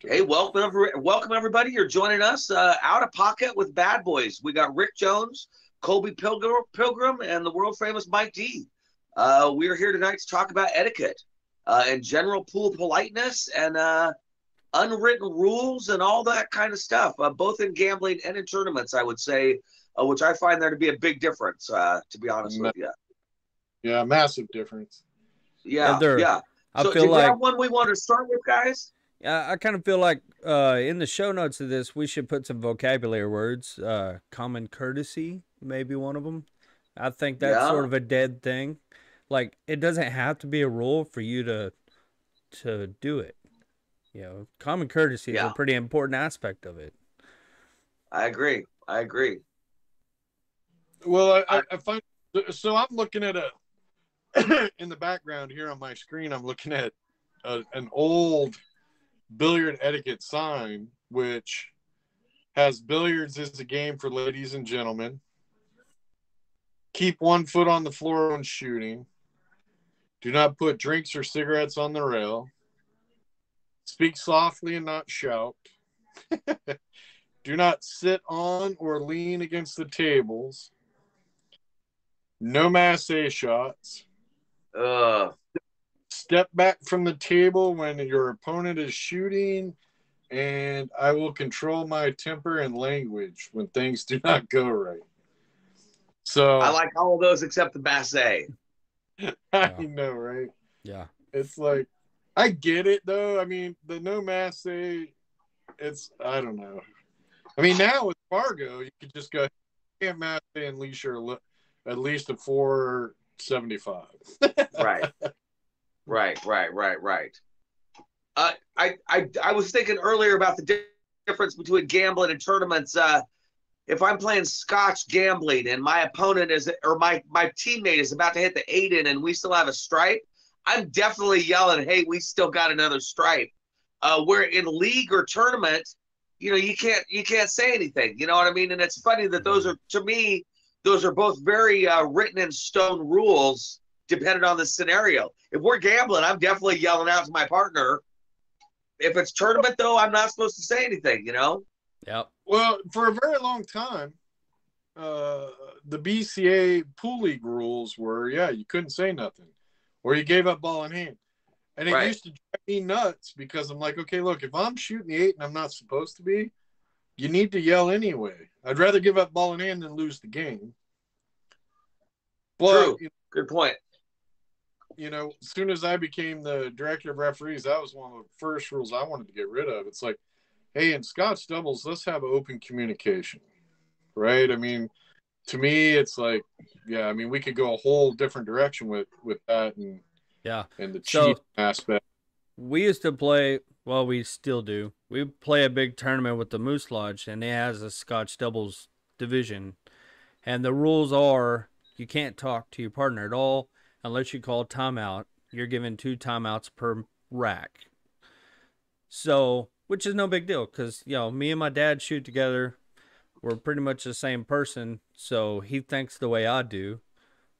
Hey, welcome everybody. You're joining us out of pocket with Bad Boys. We got Ric Jones, Koby Pilgrim, and the world famous Mike D. We're here tonight to talk about etiquette and general pool politeness and unwritten rules and all that kind of stuff, both in gambling and in tournaments, I would say, which I find there to be a big difference, to be honest with you. Yeah, massive difference. Yeah. I So feel do you like have one we want to start with, guys? I kind of feel like in the show notes of this, we should put some vocabulary words. Common courtesy, maybe one of them. I think that's sort of a dead thing. Like, it doesn't have to be a rule for you to do it. You know, common courtesy is a pretty important aspect of it. I agree. Well, I find so. I'm looking at in the background here on my screen. I'm looking at an old billiard etiquette sign, which has billiards is a game for ladies and gentlemen. Keep one foot on the floor when shooting. Do not put drinks or cigarettes on the rail. Speak softly and not shout. Do not sit on or lean against the tables. No masse shots. Step back from the table when your opponent is shooting, and I will control my temper and language when things do not go right. So I like all of those except the masse. I know, right? Yeah. It's like, I get it, though. I mean, the no masse, I don't know. I mean, now with Fargo, you could just go, can't masse and leash your at least a 475. Right. I was thinking earlier about the difference between gambling and tournaments. If I'm playing Scotch gambling and my opponent my teammate is about to hit the 8-in and we still have a stripe, I'm definitely yelling, "Hey, we still got another stripe." Where in league or tournament, you can't say anything. You know what I mean? And it's funny that those are, to me, those are both very written in stone rules, depending on the scenario. If we're gambling, I'm definitely yelling out to my partner. If it's tournament, though, I'm not supposed to say anything. Yep. Well, for a very long time, the BCA pool league rules were, you couldn't say nothing, or you gave up ball in hand. And it used to drive me nuts because I'm like, okay, look, if I'm shooting the 8 and I'm not supposed to be, you need to yell anyway. I'd rather give up ball in hand than lose the game. But, true. Good point. As soon as I became the director of referees, that was one of the first rules I wanted to get rid of. It's like, hey, in Scotch doubles, let's have open communication, right? I mean, to me, it's like, we could go a whole different direction with that and the cheat aspect. We used to play, well, we still do. We play a big tournament with the Moose Lodge, and it has a Scotch doubles division. And the rules are you can't talk to your partner at all unless you call timeout. You're given 2 timeouts per rack. So, which is no big deal because, me and my dad shoot together. We're pretty much the same person, so he thinks the way I do.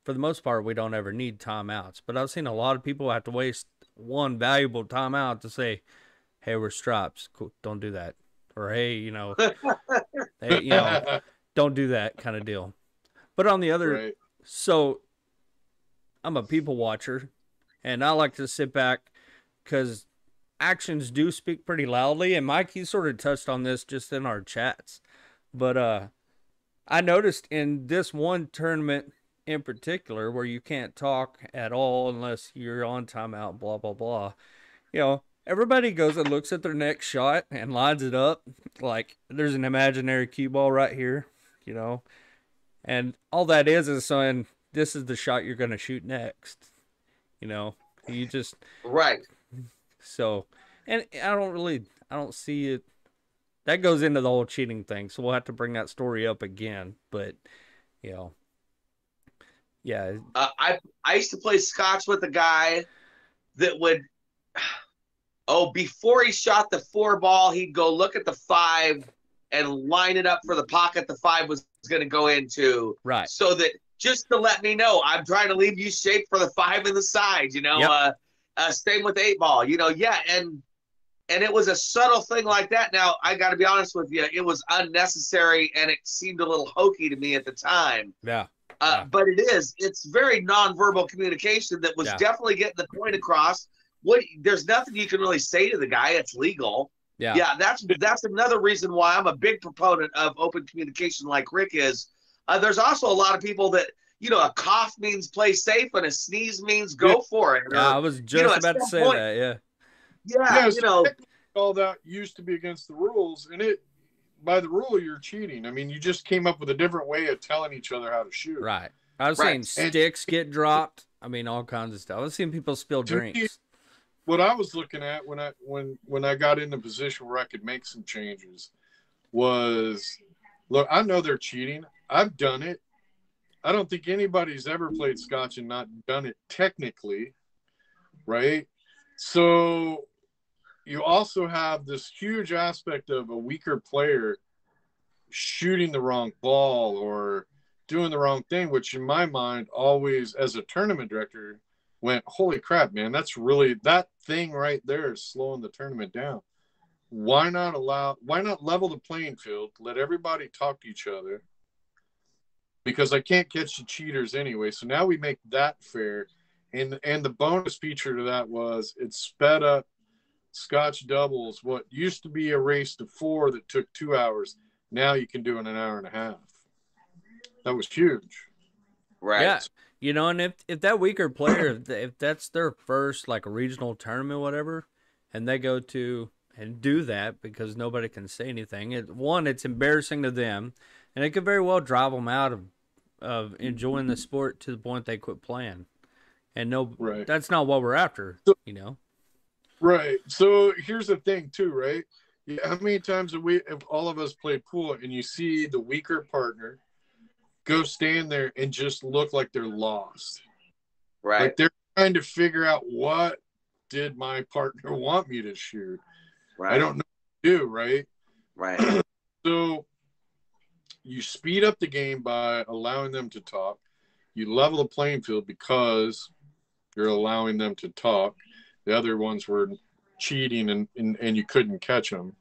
For the most part, we don't ever need timeouts. But I've seen a lot of people have to waste one valuable timeout to say, "Hey, we're stripes. Cool, don't do that." Or, "Hey, hey, don't do that," kind of deal. But on the other, so I'm a people watcher, and I like to sit back because actions do speak pretty loudly. And Mike, you sort of touched on this just in our chats. But I noticed in this one tournament in particular where you can't talk at all unless you're on timeout, blah, blah, blah. Everybody goes and looks at their next shot and lines it up like there's an imaginary cue ball right here, And all that is saying this is the shot you're going to shoot next. You just... Right. So, and I don't see it. That goes into the whole cheating thing. So we'll have to bring that story up again. But, yeah. I used to play Scotch with a guy that would, before he shot the 4 ball, he'd go look at the 5 and line it up for the pocket the 5 was going to go into. Right. So that just to let me know, I'm trying to leave you shape for the 5 in the side, Yep. Same with 8 ball, and And it was a subtle thing like that. Now, I got to be honest with you, it was unnecessary and it seemed a little hokey to me at the time. Yeah. But it's very nonverbal communication that was definitely getting the point across. There's nothing you can really say to the guy. It's legal. Yeah, that's another reason why I'm a big proponent of open communication like Rick is. There's also a lot of people that, a cough means play safe and a sneeze means go for it. I was just about to say that, Yeah, all that used to be against the rules, and by the rule, you're cheating. I mean, you just came up with a different way of telling each other how to shoot. Right. I was saying sticks get dropped. I mean, all kinds of stuff. I was seeing people spill drinks. What I was looking at when I got in the position where I could make some changes was, look, I know they're cheating. I've done it. I don't think anybody's ever played Scotch and not done it technically, right? So you also have this huge aspect of a weaker player shooting the wrong ball or doing the wrong thing, which in my mind always, as a tournament director, went, holy crap, man, that thing right there is slowing the tournament down. Why not level the playing field, let everybody talk to each other, because I can't catch the cheaters anyway. So now we make that fair. And the bonus feature to that was it sped up Scotch doubles. What used to be a race to 4 that took 2 hours, now you can do in an hour and a half. That was huge. Right. Yeah. And if that weaker player, if that's their first like regional tournament, whatever, and they go to and do that because nobody can say anything, it's embarrassing to them, and it could very well drive them out of enjoying the sport to the point they quit playing. And that's not what we're after, Right. So here's the thing too, right? How many times have all of us played pool and you see the weaker partner go stand there and just look like they're lost? Right. Like they're trying to figure out, what did my partner want me to shoot? Right. I don't know what to do, right? Right. So you speed up the game by allowing them to talk. You level the playing field because you're allowing them to talk. The other ones were cheating and you couldn't catch them.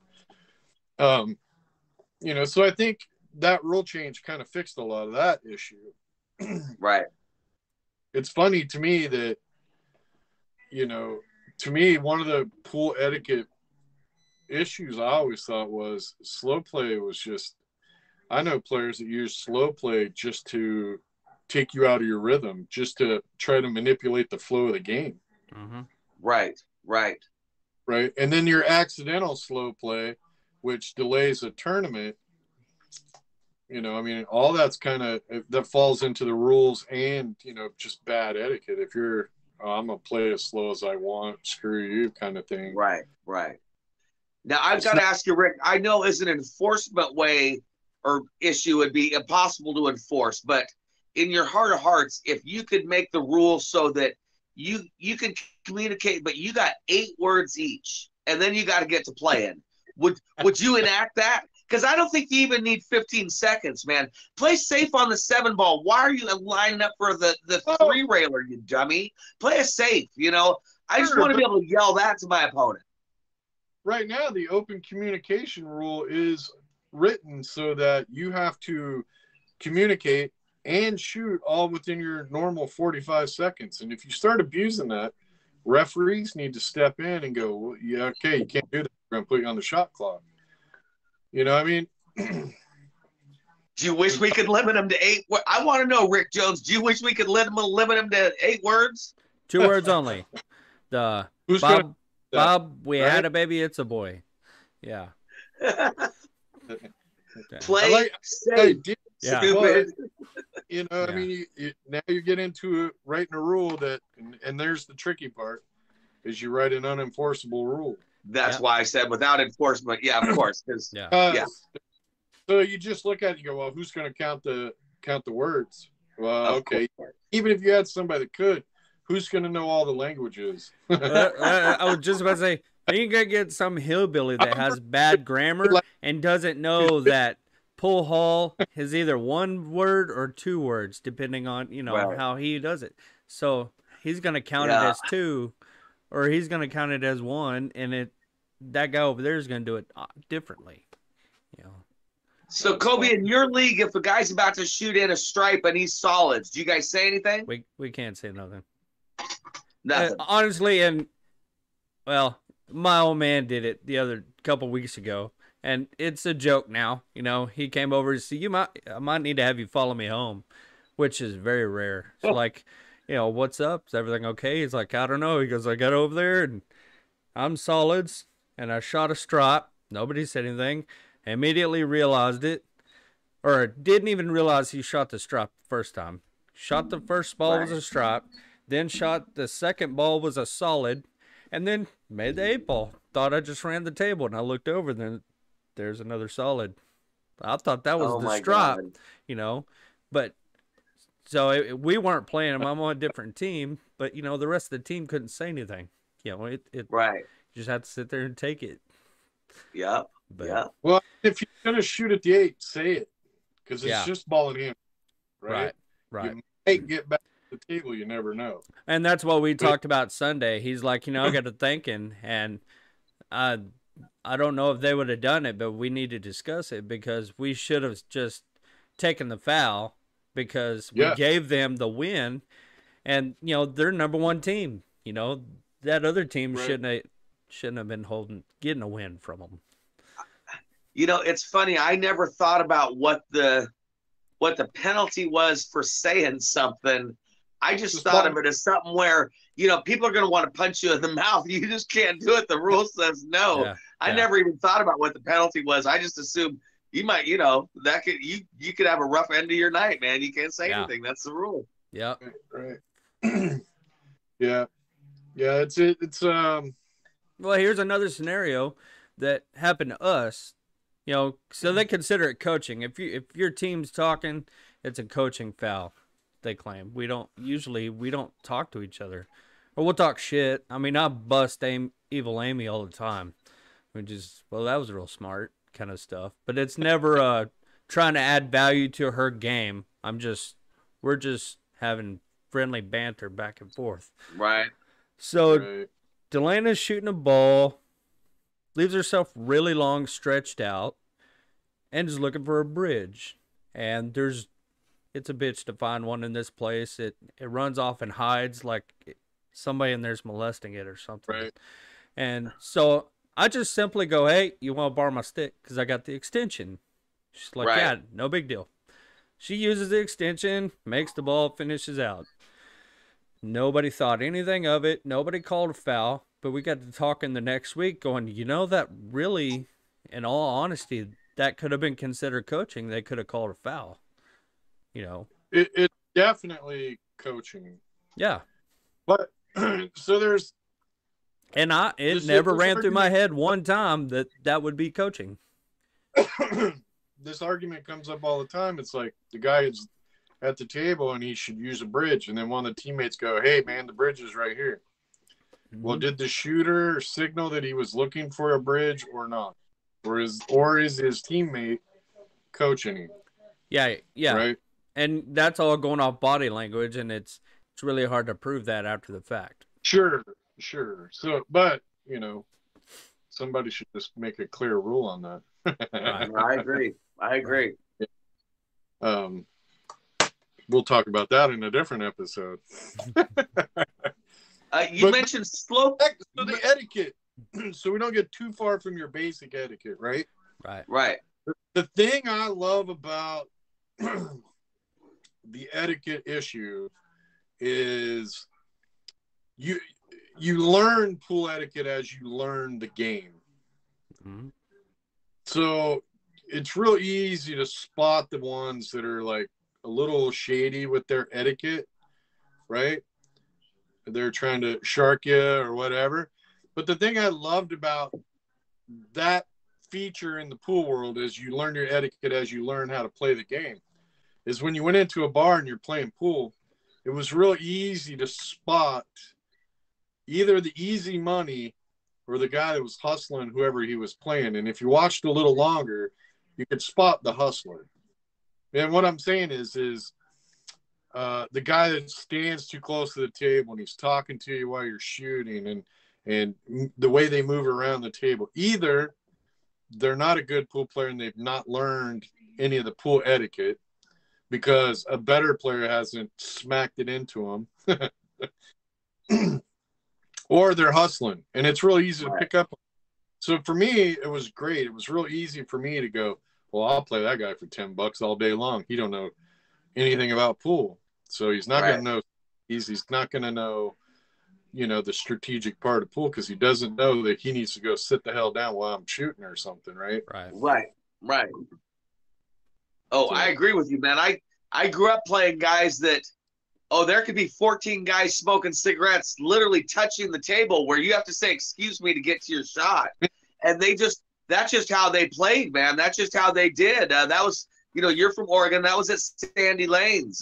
So I think that rule change kind of fixed a lot of that issue. Right. It's funny to me that, one of the pool etiquette issues I always thought was slow play was just, I know players that use slow play just to take you out of your rhythm, just to try to manipulate the flow of the game. Mm-hmm. Right. And then your accidental slow play, which delays a tournament, all that's that falls into the rules and, just bad etiquette. If you're, I'm going to play as slow as I want, screw you kind of thing. Right. Now, I've got to ask you, Rick, I know as an enforcement way or issue would be impossible to enforce, but in your heart of hearts, if you could make the rules so that you can communicate, but you got 8 words each, and then you got to get to playing, would you enact that? Because I don't think you even need 15 seconds, man. Play safe on the 7 ball. Why are you lining up for the 3 railer, you dummy? Play it safe, I just want to be able to yell that to my opponent. Right now, the open communication rule is written so that you have to communicate and shoot all within your normal 45 seconds. And if you start abusing that, referees need to step in and go, well, yeah, okay, you can't do that. We're going to put you on the shot clock. Do you wish we could limit them to 8? I want to know, Ric Jones, do you wish we could limit them to 8 words? 2 words only. Bob, we had a baby, it's a boy. Yeah. Play safe. Stupid. Now you get into writing a rule and there's the tricky part, is you write an unenforceable rule. That's why I said without enforcement. Yeah, of course. So you just look at it and go, well, who's going to count the words? Well, okay. Even if you had somebody that could, who's going to know all the languages? I was just about to say, are you going to get some hillbilly that has bad grammar and doesn't know that pull haul is either 1 word or 2 words, depending on, how he does it. So he's going to count it as 2, or he's going to count it as 1, and that guy over there is going to do it differently. You know. So Koby, in your league, if a guy's about to shoot in a stripe and he's solids, do you guys say anything? We can't say nothing. Nothing. Honestly, and well, my old man did it the other couple weeks ago, and it's a joke now. You know, he came over and said, I might need to have you follow me home, which is very rare. It's like, you know, what's up? Is everything okay? He's like, I don't know. He goes, I got over there and I'm solids, and I shot a stripe. Nobody said anything. I immediately realized it, or didn't even realize he shot the stripe the first time. Shot the first ball was a stripe, then shot the second ball was a solid, and then made the 8 ball. Thought I just ran the table, and I looked over, then there's another solid. I thought that was the stripe, you know, but so we weren't playing him. I'm on a different team, but you know the rest of the team couldn't say anything. You know, it right. You just have to sit there and take it. Yeah. But, yeah. Well, if you're gonna shoot at the 8, say it, because it's just ball in hand, right? Right. You might get back to the table. You never know. And that's what we talked about Sunday. He's like, you know, I got to thinking, and I don't know if they would have done it, but we need to discuss it because we should have just taken the foul because we gave them the win, and you know they're number 1 team. You know that other team shouldn't have been getting a win from them. You know, it's funny. I never thought about what the penalty was for saying something. I just thought of it as something where, you know, people are going to want to punch you in the mouth. You just can't do it. The rule says no. Yeah, I never even thought about what the penalty was. I just assumed you might, you know, that could you could have a rough end of your night, man. You can't say anything. That's the rule. Yeah. Right. Yeah. It's Well, here's another scenario that happened to us. You know, so they consider it coaching. If your team's talking, it's a coaching foul. They claim we don't talk to each other, or we'll talk shit. I mean, I bust Evil Amy all the time, which is that was real smart kind of stuff. But it's never trying to add value to her game. We're just having friendly banter back and forth. Right. So Delana's shooting a ball. Leaves herself really long, stretched out, and is looking for a bridge. And it's a bitch to find one in this place. It runs off and hides like somebody in there's molesting it or something. Right. And so I just simply go, hey, you want to borrow my stick? Because I got the extension. She's like, yeah, no big deal. She uses the extension, makes the ball, finishes out. Nobody thought anything of it. Nobody called a foul. But we got to talking the next week going, you know, that really, in all honesty, that could have been considered coaching. They could have called a foul, you know. It's definitely coaching. Yeah. But, so there's. And it never ran through my head one time that would be coaching. This argument comes up all the time. It's like the guy is at the table and he should use a bridge. And then one of the teammates go, hey, man, the bridge is right here. Well, did the shooter signal that he was looking for a bridge or not? Or is his teammate coaching him? Yeah. Right? And that's all going off body language, and it's really hard to prove that after the fact. Sure. So, but, you know, somebody should just make a clear rule on that. I agree. We'll talk about that in a different episode. You mentioned slope. So the etiquette, so we don't get too far from your basic etiquette, right? Right. The thing I love about the etiquette issue is you learn pool etiquette as you learn the game. Mm-hmm. So it's real easy to spot the ones that are like a little shady with their etiquette, right? They're trying to shark you or whatever. But the thing I loved about that feature in the pool world is you learn your etiquette as you learn how to play the game. Is when you went into a bar and you're playing pool, it was real easy to spot either the easy money or the guy that was hustling whoever he was playing. And if you watched a little longer, you could spot the hustler. And what I'm saying is the guy that stands too close to the table and he's talking to you while you're shooting, and the way they move around the table. Either they're not a good pool player and they've not learned any of the pool etiquette because a better player hasn't smacked it into them, or they're hustling, and it's real easy to pick up. So for me, it was great. It was real easy for me to go, well, I'll play that guy for $10 all day long. He don't know anything about pool, so he's not going to know. He's not going to know, the strategic part of pool because he doesn't know that he needs to go sit the hell down while I'm shooting or something, right? Right. Oh, so, I agree with you, man. I grew up playing guys that, there could be 14 guys smoking cigarettes, literally touching the table where you have to say, excuse me, to get to your shot. And that's just how they played, man. That's just how they did. That was, you're from Oregon. That was at Sandy Lanes.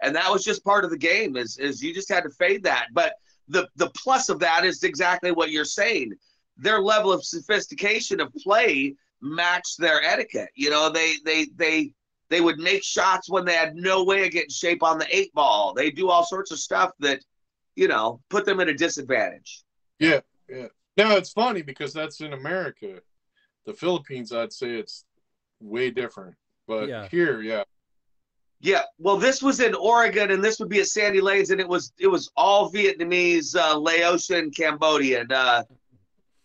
And that was just part of the game is you just had to fade that. But the plus of that is exactly what you're saying. Their level of sophistication of play matched their etiquette. They would make shots when they had no way of getting shape on the 8-ball. They do all sorts of stuff that, put them at a disadvantage. Yeah. Now it's funny because that's in America. The Philippines, I'd say it's way different. But here, Yeah, well, this was in Oregon, and this would be at Sandy Lanes, and it was all Vietnamese, Laotian, Cambodian.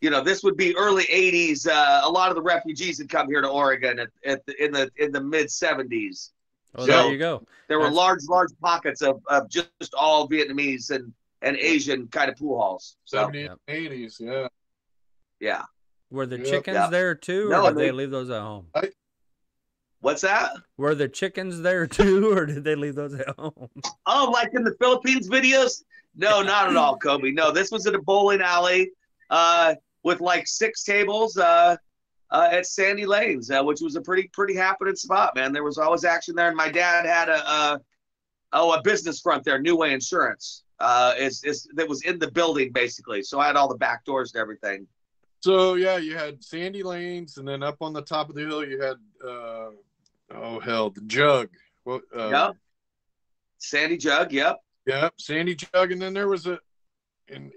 This would be early '80s. A lot of the refugees had come here to Oregon in the mid '70s. Oh, so there you go. There were large pockets of just all Vietnamese and Asian kind of pool halls. So 70s, 80s, yeah. Were the chickens there too, or did they leave those at home? What's that? Were the chickens there too, or did they leave those at home? Oh, like in the Philippines videos? No, not at all, Koby. No, this was at a bowling alley with like 6 tables at Sandy Lanes, which was a pretty happening spot, man. There was always action there, and my dad had a business front there, New Way Insurance. That was in the building basically, so I had all the back doors and everything. So yeah, you had Sandy Lanes, and then up on the top of the hill you had the Jug. Well, yep. Sandy Jug, yep. Yep, Sandy Jug, and then there was an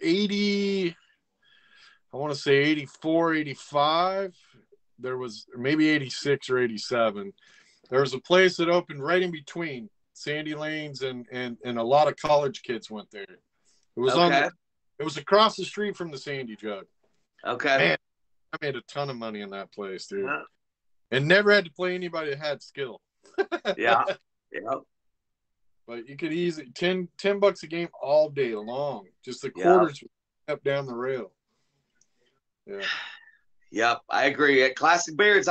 80, I want to say 84, 85. There was maybe 86 or 87. There was a place that opened right in between Sandy Lanes and a lot of college kids went there. It was it was across the street from the Sandy Jug. Okay. Man, I made a ton of money in that place, dude. And never had to play anybody that had skill. Yeah. But you could easily $10 a game all day long. Just the quarters up down the rail. Yeah. Yep, I agree. At Classic Beards,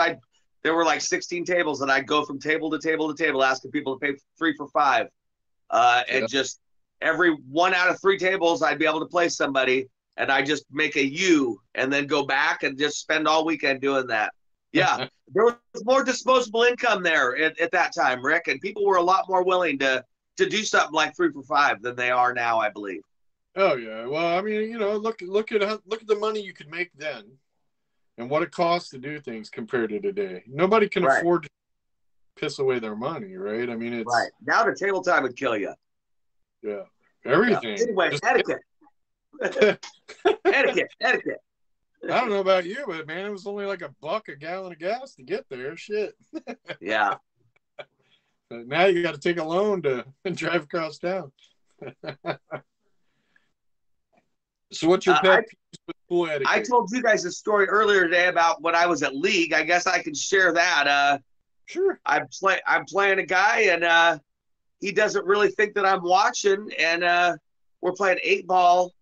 there were like 16 tables, and I'd go from table to table to table asking people to pay 3 for 5. And just every 1 out of 3 tables, I'd be able to play somebody, and I just make a U and then go back and just spend all weekend doing that. Yeah, there was more disposable income there at that time, Rick, and people were a lot more willing to do something like 3 for 5 than they are now, I believe. Oh yeah, well, I mean, look at the money you could make then, and what it costs to do things compared to today. Nobody can afford to piss away their mony, right? I mean, it's now the table time would kill you. Yeah, everything. Yeah. Anyway, etiquette. etiquette. I don't know about you, but man, it was only like $1 a gallon of gas to get there. Shit. Yeah. But now you got to take a loan to drive across town. So what's your pet peeve with pool etiquette? I told you guys a story earlier today about when I was at League. I guess I can share that. Sure. I'm playing a guy, and he doesn't really think that I'm watching, and we're playing 8-ball,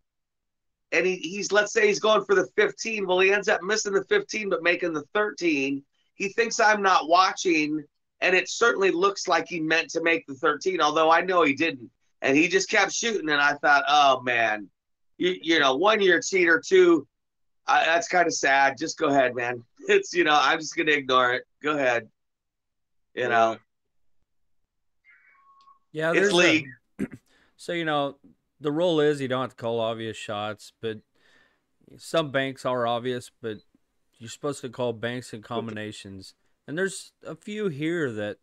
and he's let's say he's going for the 15. Well, he ends up missing the 15 but making the 13. He thinks I'm not watching, and it certainly looks like he meant to make the 13, although I know he didn't. And he just kept shooting, and I thought, oh man, you know, 1 year cheater, 2. That's kind of sad. Just go ahead, man. It's, I'm just gonna ignore it. Go ahead. Yeah, it's League. So the rule is you don't have to call obvious shots, but some banks are obvious, but you're supposed to call banks and combinations. And there's a few here that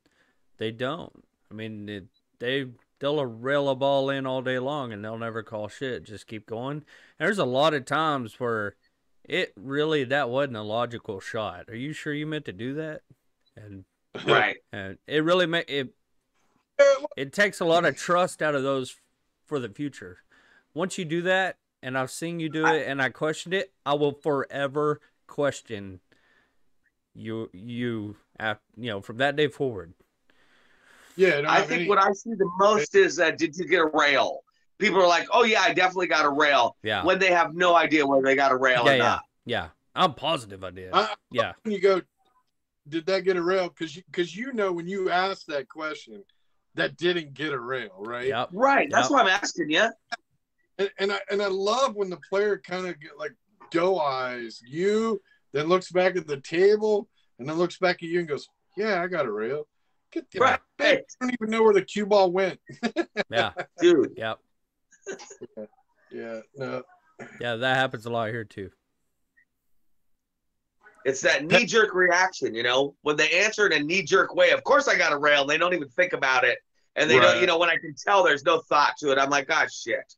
they don't. I mean, they they'll rail a ball in all day long and they'll never call shit. Just keep going. And there's a lot of times where that wasn't a logical shot. Are you sure you meant to do that? And right. And it really it takes a lot of trust out of those for the future. Once you do that, and I've seen you do it, and I questioned it, I will forever question you from that day forward. Yeah, I think what I see the most is did you get a rail? People are like, oh yeah, I definitely got a rail. Yeah. When they have no idea whether they got a rail or not. Yeah. I'm positive I did. Yeah. When you go, did that get a rail? Because when you asked that question, that didn't get a rail, right? Yep. Right. That's why I'm asking you. And I love when the player kind of get like doe eyes you, then looks back at the table, and then looks back at you and goes, "Yeah, I got a rail." Right. Hey, I don't even know where the cue ball went. Yeah, dude. Yep. Yeah. No. Yeah, that happens a lot here too. It's that knee-jerk reaction, when they answer in a knee-jerk way. Of course I got a rail. They don't even think about it. And they don't, when I can tell there's no thought to it, I'm like, gosh, shit.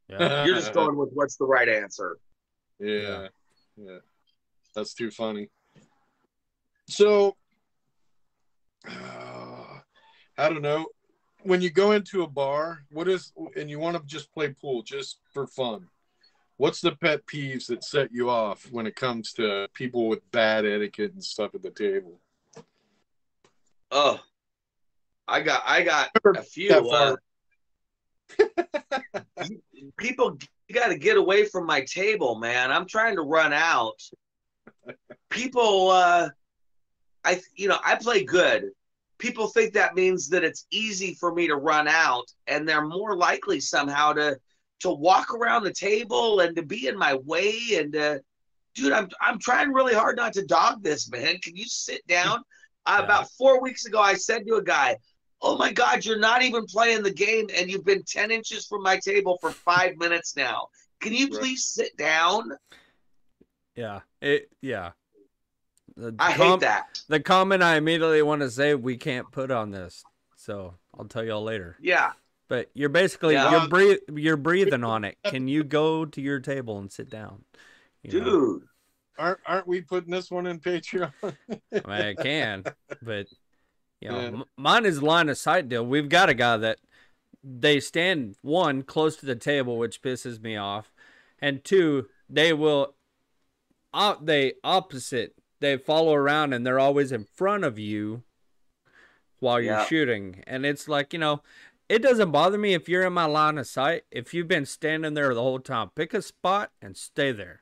Yeah. You're just going with what's the right answer. Yeah. That's too funny. So, I don't know. When you go into a bar, and you want to just play pool just for fun, what's the pet peeves that set you off when it comes to people with bad etiquette and stuff at the table? Oh, I got a few. People, you got to get away from my table, man. I'm trying to run out. People, I play good. People think that means that it's easy for me to run out, and they're more likely somehow to walk around the table and to be in my way. And dude, I'm trying really hard not to dog this, man. Can you sit down? About 4 weeks ago, I said to a guy, "Oh my God, you're not even playing the game, and you've been 10 inches from my table for 5 minutes now. Can you please sit down?" Yeah. I hate that. The comment I immediately want to say, we can't put on this. So I'll tell y'all later. Yeah. But you're basically, you're breathing on it. Can you go to your table and sit down? Dude. Aren't we putting this one in Patreon? I mean, I can, but mine is line of sight deal. We've got a guy that they stand, one, close to the table, which pisses me off, and two, they follow around and they're always in front of you while you're shooting. And it's like, it doesn't bother me if you're in my line of sight. If you've been standing there the whole time, pick a spot and stay there.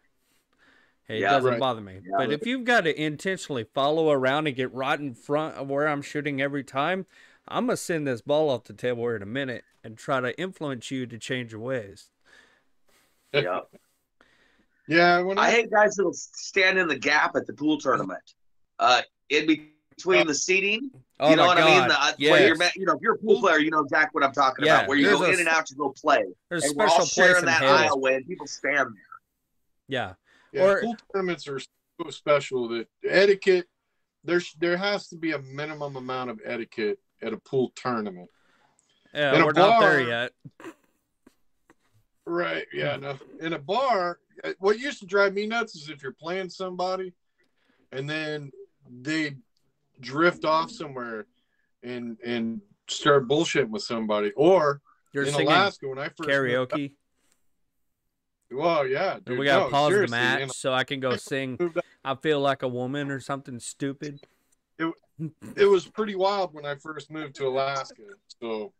It doesn't bother me. Yeah, but if you've got to intentionally follow around and get right in front of where I'm shooting every time, I'm going to send this ball off the table here in a minute and try to influence you to change your ways. Yeah. Yeah. I hate guys that'll stand in the gap at the pool tournament. In between the seating. Oh, you know what God. I mean? If you're a pool player, you know exactly what I'm talking about. Where you go in and out to go play. There's and a special we're all sharing place in that aisleway, and people stand there. Yeah. Yeah, pool tournaments are so special that etiquette, there has to be a minimum amount of etiquette at a pool tournament. Yeah, we're not there yet. Right, yeah. No. In a bar, what used to drive me nuts is if you're playing somebody and then they drift off somewhere and start bullshitting with somebody. Or you're in singing Alaska, when I first karaoke. Well, yeah, dude. We got to pause the match so I can go sing I Feel Like a Woman or something stupid. It was pretty wild when I first moved to Alaska. So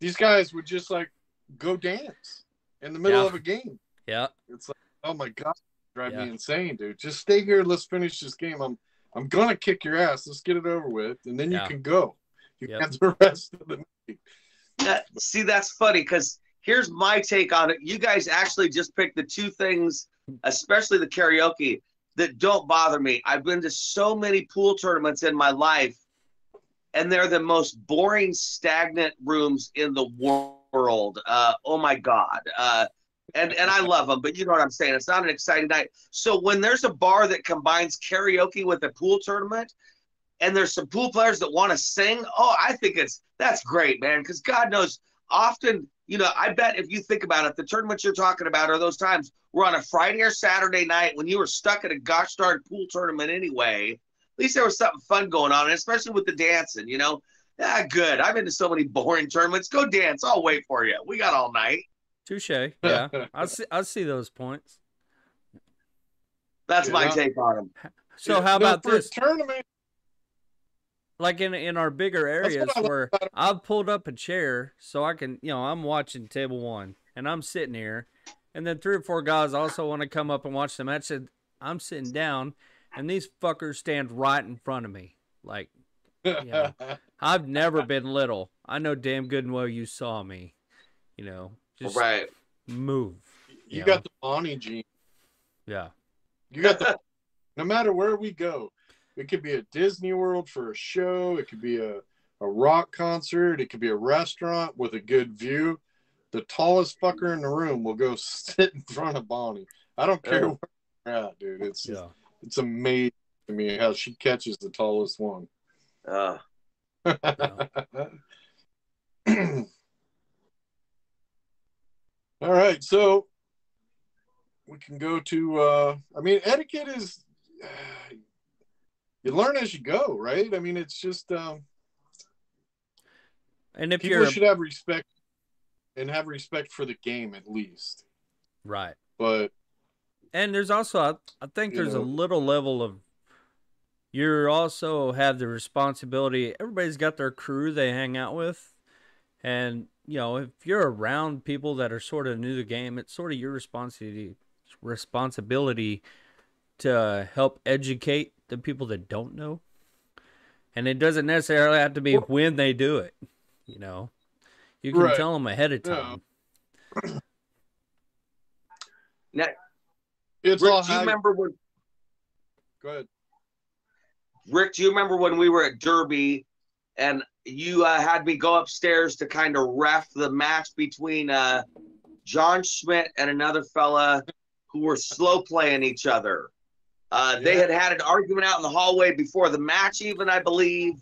these guys would just like go dance in the middle of a game. Yeah. It's like, oh my God, drive me insane, dude. Just stay here. Let's finish this game. I'm going to kick your ass. Let's get it over with. And then you can go. You can have the rest of the night. See, that's funny because here's my take on it. You guys actually just picked the two things, especially the karaoke, that don't bother me. I've been to so many pool tournaments in my life, and they're the most boring, stagnant rooms in the world. Oh, my God. And I love them, but you know what I'm saying. It's not an exciting night. So when there's a bar that combines karaoke with a pool tournament, and there's some pool players that want to sing. Oh, I think that's great, man. Because God knows, often, I bet if you think about it, the tournaments you're talking about are those times were on a Friday or Saturday night when you were stuck at a gosh darn pool tournament anyway. At least there was something fun going on, and especially with the dancing, Yeah, good. I've been to so many boring tournaments. Go dance. I'll wait for you. We got all night. Touche. Yeah, I see those points. That's my take on them. So how about this tournament? Like in our bigger areas where I've pulled up a chair so I can, I'm watching table one and I'm sitting here, and then 3 or 4 guys also want to come up and watch the match. I'm sitting down, and these fuckers stand right in front of me. Like, I've never been little. I know damn good and well you saw me. Just right. Move. You got the Bonnie gene. Yeah. You got no matter where we go. It could be a Disney World for a show. It could be a rock concert. It could be a restaurant with a good view. The tallest fucker in the room will go sit in front of Bonnie. I don't care where we're at, dude. It's amazing to me how she catches the tallest one. Yeah. All right, so we can go to etiquette is you learn as you go, right? I mean, it's just and if people should have respect and have respect for the game at least. Right. But and there's also I think there's a little level of you also have the responsibility. Everybody's got their crew they hang out with, and if you're around people that are sort of new to the game, it's sort of your responsibility to help educate the people that don't know. And it doesn't necessarily have to be when they do it. You can tell them ahead of time. Now, it's Rick, all do you remember when? Go ahead. Rick, do you remember when we were at Derby and you had me go upstairs to kind of ref the match between John Schmidt and another fella who were slow playing each other? They had an argument out in the hallway before the match, even, I believe,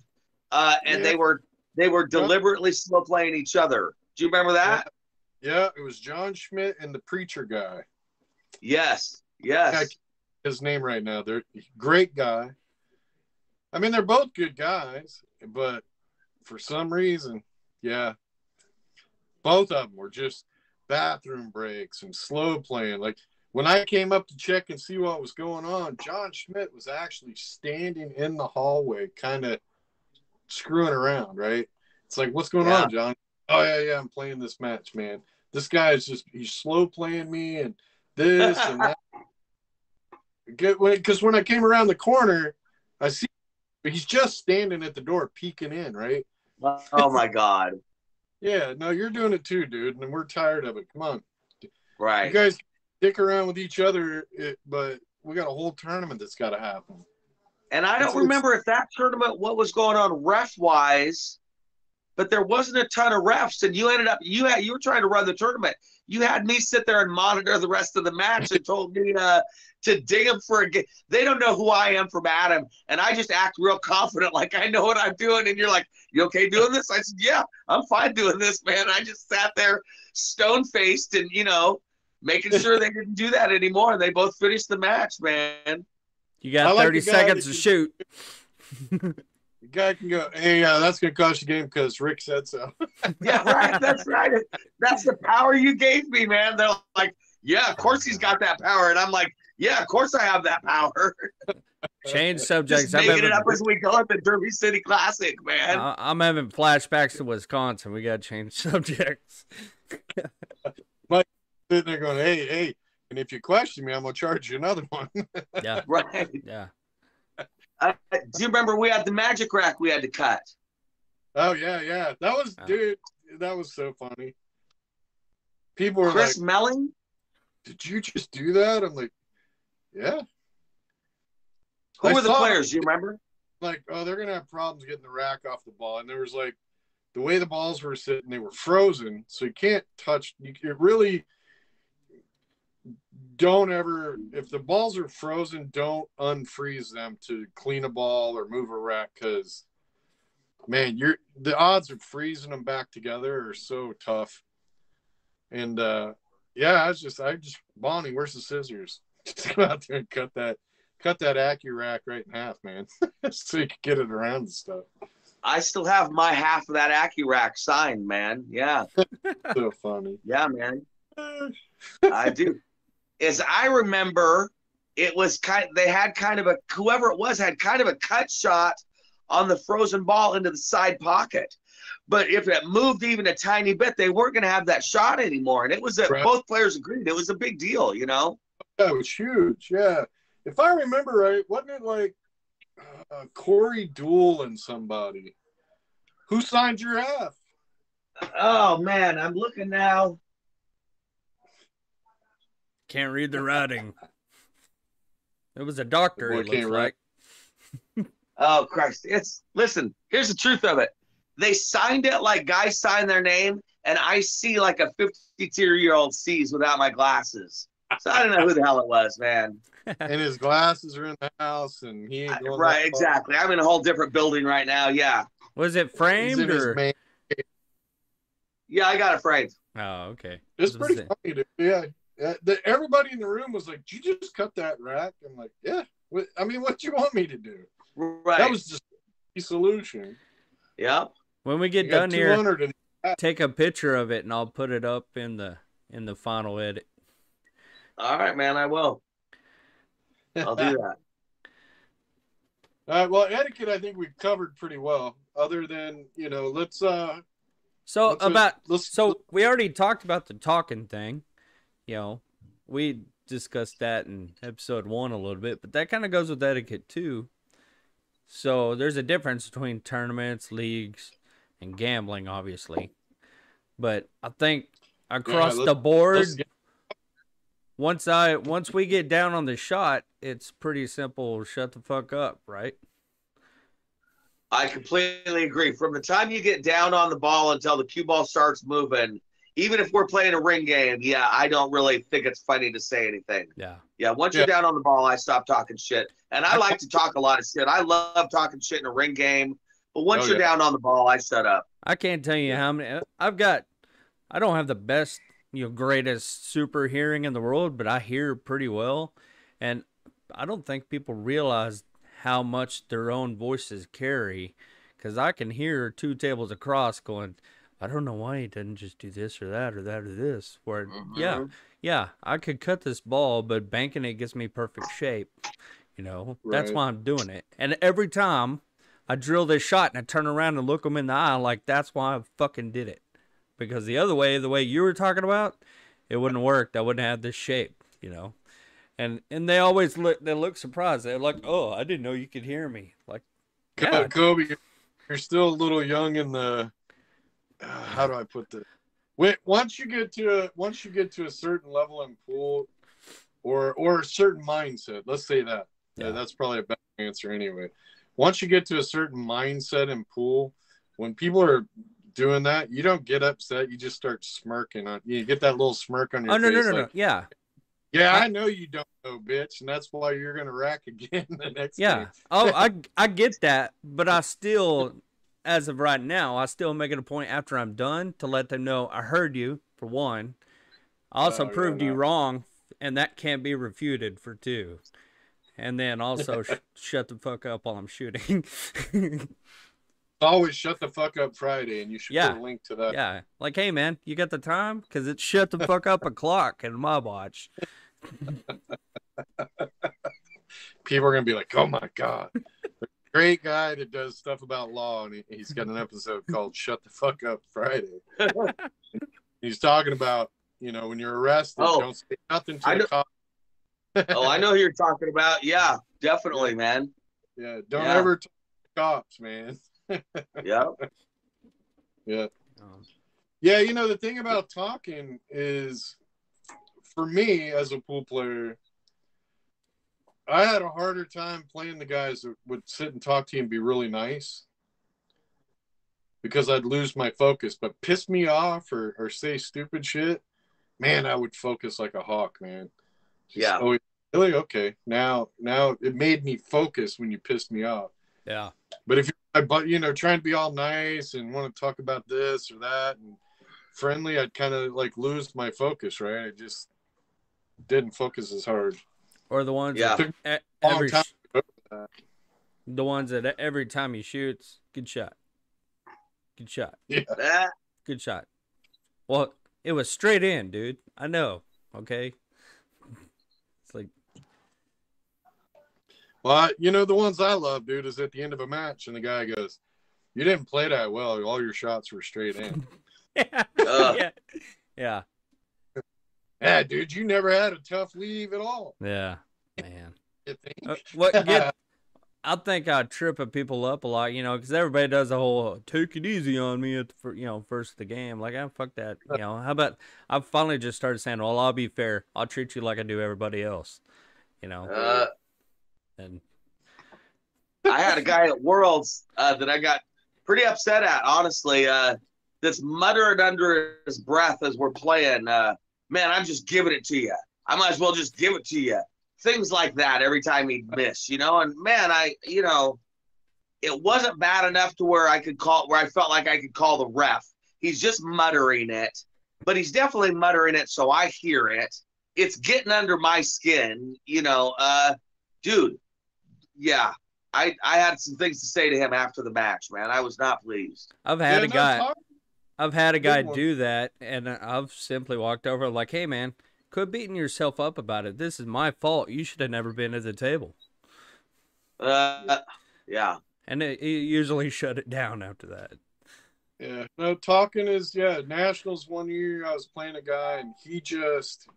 and they were deliberately slow playing each other. Do you remember that? Yeah, it was John Schmidt and the preacher guy. Yes. His name right now. They're great guy. I mean, they're both good guys, but for some reason, both of them were just bathroom breaks and slow playing. Like, when I came up to check and see what was going on, John Schmidt was actually standing in the hallway, kind of screwing around, right? It's like, what's going on, John? Oh, yeah, I'm playing this match, man. This guy is he's slow playing me and this and that. Because when I came around the corner, I see he's just standing at the door peeking in, right? Oh, my God. Yeah, no, you're doing it too, dude, and we're tired of it. Come on. Right. You guys stick around with each other, but we got a whole tournament that's got to happen. And I don't remember if that tournament, what was going on ref-wise, but there wasn't a ton of refs, and you ended up, you were trying to run the tournament. You had me sit there and monitor the rest of the match and told me to ding them for a game. They don't know who I am from Adam, and I just act real confident, like I know what I'm doing, and you're like, you okay doing this? I said, yeah, I'm fine doing this, man. I just sat there stone-faced and, making sure they didn't do that anymore, and they both finished the match, man. You got 30 seconds to shoot. The guy can go, hey, that's going to cost you a game because Rick said so. Yeah, right. That's right. That's the power you gave me, man. They're like, yeah, of course he's got that power. And I'm like, yeah, of course I have that power. Change subjects. Just making it up as we go at the Derby City Classic, man. I'm having flashbacks to Wisconsin. We got to change subjects. Mike sitting there going, hey, and if you question me, I'm going to charge you another one. Yeah. Right. Yeah. Do you remember we had the magic rack we had to cut? Oh, yeah. That was, dude, that was so funny. People were Chris like, Melling? Did you just do that? I'm like, yeah. Who were the players? Do you remember? Like, oh, they're going to have problems getting the rack off the ball. And there was like, the way the balls were sitting, they were frozen. So you can't touch, it really, don't ever, if the balls are frozen, don't unfreeze them to clean a ball or move a rack, because, man, the odds of freezing them back together are so tough. And yeah, I just Bonnie, where's the scissors? Just go out there and cut that AccuRack right in half, man, so you can get it around and stuff. I still have my half of that AccuRack signed, man. Yeah. So funny. Yeah, man. I do. As I remember, it was they had kind of whoever it was had kind of a cut shot on the frozen ball into the side pocket. But if it moved even a tiny bit, they weren't going to have that shot anymore. And it was both players agreed. It was a big deal, you know? Yeah, it was huge. Yeah. If I remember right, wasn't it like Corey Deuel and somebody? Who signed your half? Oh, man, I'm looking now. Can't read the writing. It was a doctor, it looks like. Oh, Christ. Listen, here's the truth of it. They signed it like guys sign their name, and I see like a 52-year-old sees without my glasses. So I don't know who the hell it was, man. And his glasses are in the house, and he ain't going right, exactly. I'm in a whole different building right now, yeah. Was it framed or? Yeah, I got it framed. Oh, okay. It's pretty funny, dude. Yeah. Everybody in the room was like, "Did you just cut that rack?" I'm like, "Yeah." I mean, what do you want me to do? Right. That was just the solution. Yeah. When we get done here, take a picture of it, and I'll put it up in the final edit. All right, man. I will. I'll do that. All right. Well, etiquette, I think we've covered pretty well. Other than, let's. So we already talked about the talking thing. We discussed that in episode 1 a little bit, but that kind of goes with etiquette too. So there's a difference between tournaments, leagues, and gambling, obviously. But I think across the board, once we get down on the shot, it's pretty simple. Shut the fuck up, right? I completely agree. From the time you get down on the ball until the cue ball starts moving, even if we're playing a ring game, yeah, I don't really think it's funny to say anything. Yeah. Yeah, once you're down on the ball, I stop talking shit. And I like to talk a lot of shit. I love talking shit in a ring game. But once you're down on the ball, I shut up. I can't tell you how many I don't have the best, greatest super hearing in the world, but I hear pretty well. And I don't think people realize how much their own voices carry, because I can hear 2 tables across going, I don't know why he doesn't just do this or that or that or this. Where, yeah, I could cut this ball, but banking it gets me perfect shape. That's why I'm doing it. And every time I drill this shot and I turn around and look them in the eye, like, that's why I fucking did it. Because the way you were talking about, it wouldn't have worked. I wouldn't have this shape, And they always look surprised. They're like, oh, I didn't know you could hear me. Like, yeah. Koby, you're still a little young in the. How do I put this? Once you get to a certain level in pool, or a certain mindset, let's say that. Yeah, that's probably a bad answer anyway. Once you get to a certain mindset in pool, when people are doing that, you don't get upset. You just start smirking. You get that little smirk on your face. No. Yeah. Yeah, I know you don't know, bitch, and that's why you're gonna rack again the next game. Oh, I get that, but I still, as of right now, I still make it a point after I'm done to let them know I heard you, for 1. I also proved you wrong, and that can't be refuted, for 2. And then also shut the fuck up while I'm shooting. Always shut the fuck up Friday, and you should put a link to that. Yeah, like, hey man, you got the time? Because it's shut the fuck up o'clock in my watch. People are gonna be like, oh my god, great guy that does stuff about law, and he's got an episode called "Shut the Fuck Up Friday." He's talking about, when you're arrested, don't say nothing to the cop. I know who you're talking about. Yeah, definitely, man. Yeah, don't ever talk to cops, man. Yeah. Yeah. Yeah, the thing about talking is, for me as a pool player, I had a harder time playing the guys that would sit and talk to you and be really nice, because I'd lose my focus. But piss me off or say stupid shit, man, I would focus like a hawk, man. Yeah. Oh, really? Okay. Now it made me focus when you pissed me off. Yeah. But if you're, trying to be all nice and want to talk about this or that and friendly, I'd kind of like lose my focus, right? I just didn't focus as hard. Or the ones Yeah. that the ones that every time he shoots, good shot. Good shot. Yeah. Good shot. Well, it was straight in, dude. I know. Okay. It's like, well, the ones I love, dude, is at the end of a match and the guy goes, "You didn't play that well. All your shots were straight in." yeah. Yeah. Yeah, dude, you never had a tough leave at all. Yeah, man. You think? I think I trip people up a lot, because everybody does the whole take it easy on me at the first of the game. Like, fuck that. How about I finally just started saying, well, I'll be fair. I'll treat you like I do everybody else. And I had a guy at Worlds that I got pretty upset at, honestly. That's muttering under his breath as we're playing. Man, I'm just giving it to you. I might as well just give it to you. Things like that every time he'd miss, And man, it wasn't bad enough to where I felt like I could call the ref. He's just muttering it, but he's definitely muttering it so I hear it. It's getting under my skin, dude. Yeah, I had some things to say to him after the match, man. I was not pleased. I've had a guy do that, and I've simply walked over like, hey, man, quit beating yourself up about it. This is my fault. You should have never been at the table. Yeah. And he usually shut it down after that. Yeah. No, talking is, Nationals one year, I was playing a guy, and he just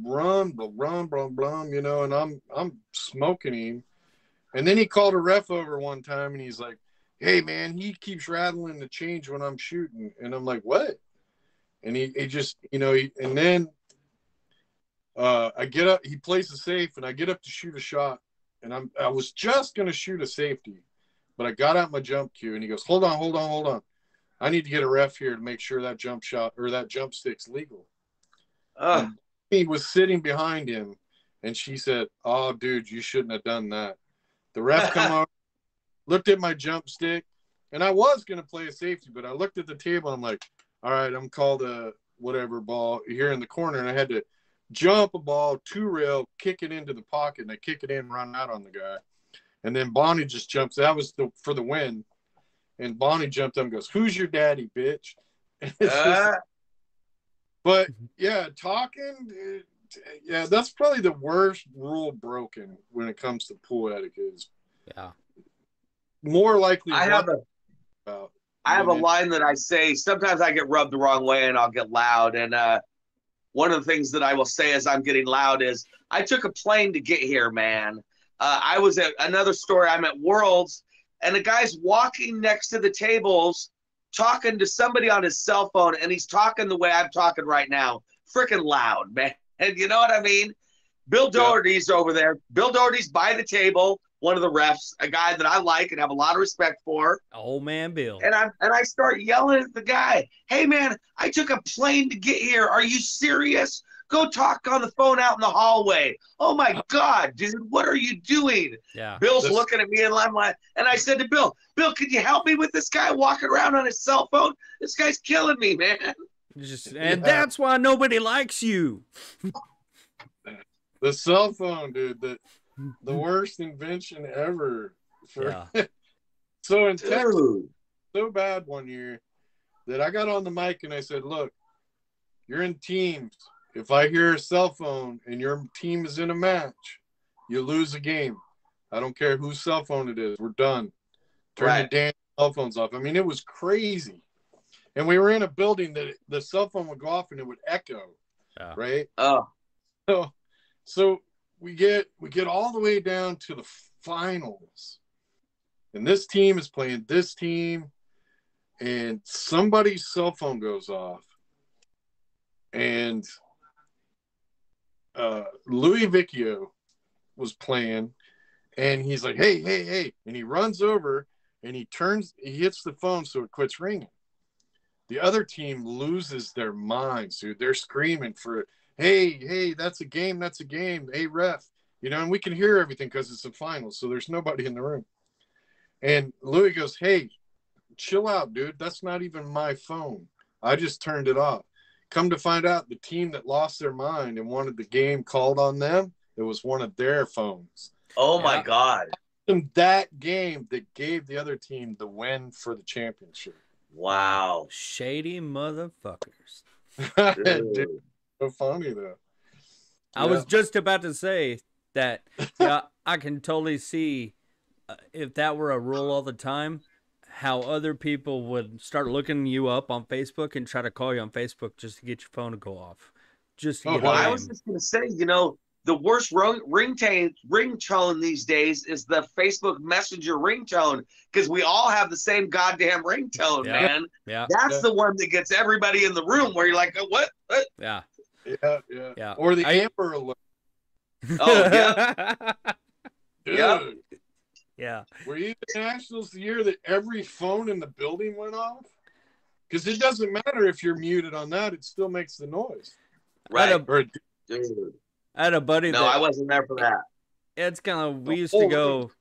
run, and I'm smoking him. And then he called a ref over one time, and he's like, hey, man, he keeps rattling the change when I'm shooting. And I'm like, what? And he just, and then I get up, he plays the safe, and I get up to shoot a shot. And I was just going to shoot a safety, but I got out my jump cue, and he goes, hold on. I need to get a ref here to make sure that jump shot or that jump stick's legal. He was sitting behind him, and she said, oh, dude, you shouldn't have done that. The ref come over, looked at my jump stick, and I was going to play a safety, but I looked at the table, and I'm like, all right, I'm called a whatever ball here in the corner, and I had to jump a ball, 2-rail, kick it into the pocket, and I kick it in, run out on the guy. And then Bonnie just jumps. That was for the win. And Bonnie jumped up and goes, who's your daddy, bitch? But, yeah, talking, that's probably the worst rule broken when it comes to pool etiquette. Yeah. More likely. I have a line that I say. Sometimes I get rubbed the wrong way and I'll get loud. And one of the things that I will say as I'm getting loud is, I took a plane to get here, man. I was at another story. I'm at Worlds, and the guy's walking next to the tables talking to somebody on his cell phone, and he's talking the way I'm talking right now. Freaking loud, man. And you know what I mean? Bill Doherty's over there. Bill Doherty's by the table, one of the refs, a guy that I like and have a lot of respect for. Old man Bill. And I start yelling at the guy, hey, man, I took a plane to get here. Are you serious? Go talk on the phone out in the hallway. Oh, my God, dude, what are you doing? Yeah. Bill's looking at me, and I'm like, and I said to Bill, can you help me with this guy walking around on his cell phone? This guy's killing me, man. That's why nobody likes you. The cell phone, dude, the worst invention ever. So in Texas, so bad one year that I got on the mic and I said, look, you're in teams. If I hear a cell phone and your team is in a match, you lose a game. I don't care whose cell phone it is. We're done. Turn the damn cell phones off. I mean, it was crazy. And we were in a building that the cell phone would go off and it would echo, right? Oh. So we get all the way down to the finals. And this team is playing this team, and somebody's cell phone goes off. And Louis Vecchio was playing, and he's like, hey. And he runs over, and he hits the phone so it quits ringing. The other team loses their minds, dude. They're screaming for it. hey, that's a game. Hey, ref. And we can hear everything because it's a final, so there's nobody in the room. And Louis goes, hey, chill out, dude. That's not even my phone. I just turned it off. Come to find out, the team that lost their mind and wanted the game called on them, it was one of their phones. Oh, my God. That game that gave the other team the win for the championship. Wow. Shady motherfuckers. Dude, so funny, though. I was just about to say that, I can totally see if that were a rule all the time, how other people would start looking you up on Facebook and try to call you on Facebook just to get your phone to go off. Just to get I was just going to say, the worst ringtone these days is the Facebook Messenger ringtone, because we all have the same goddamn ringtone, man. Yeah. That's the one that gets everybody in the room where you're like, what? Yeah. Yeah. Or the Amber Alert. Oh, yeah. Dude. Yeah. Were you the Nationals the year that every phone in the building went off? Because it doesn't matter if you're muted on that; it still makes the noise. Right. Dude. I had a buddy. No, I wasn't there for that. It's kind of, we used to go.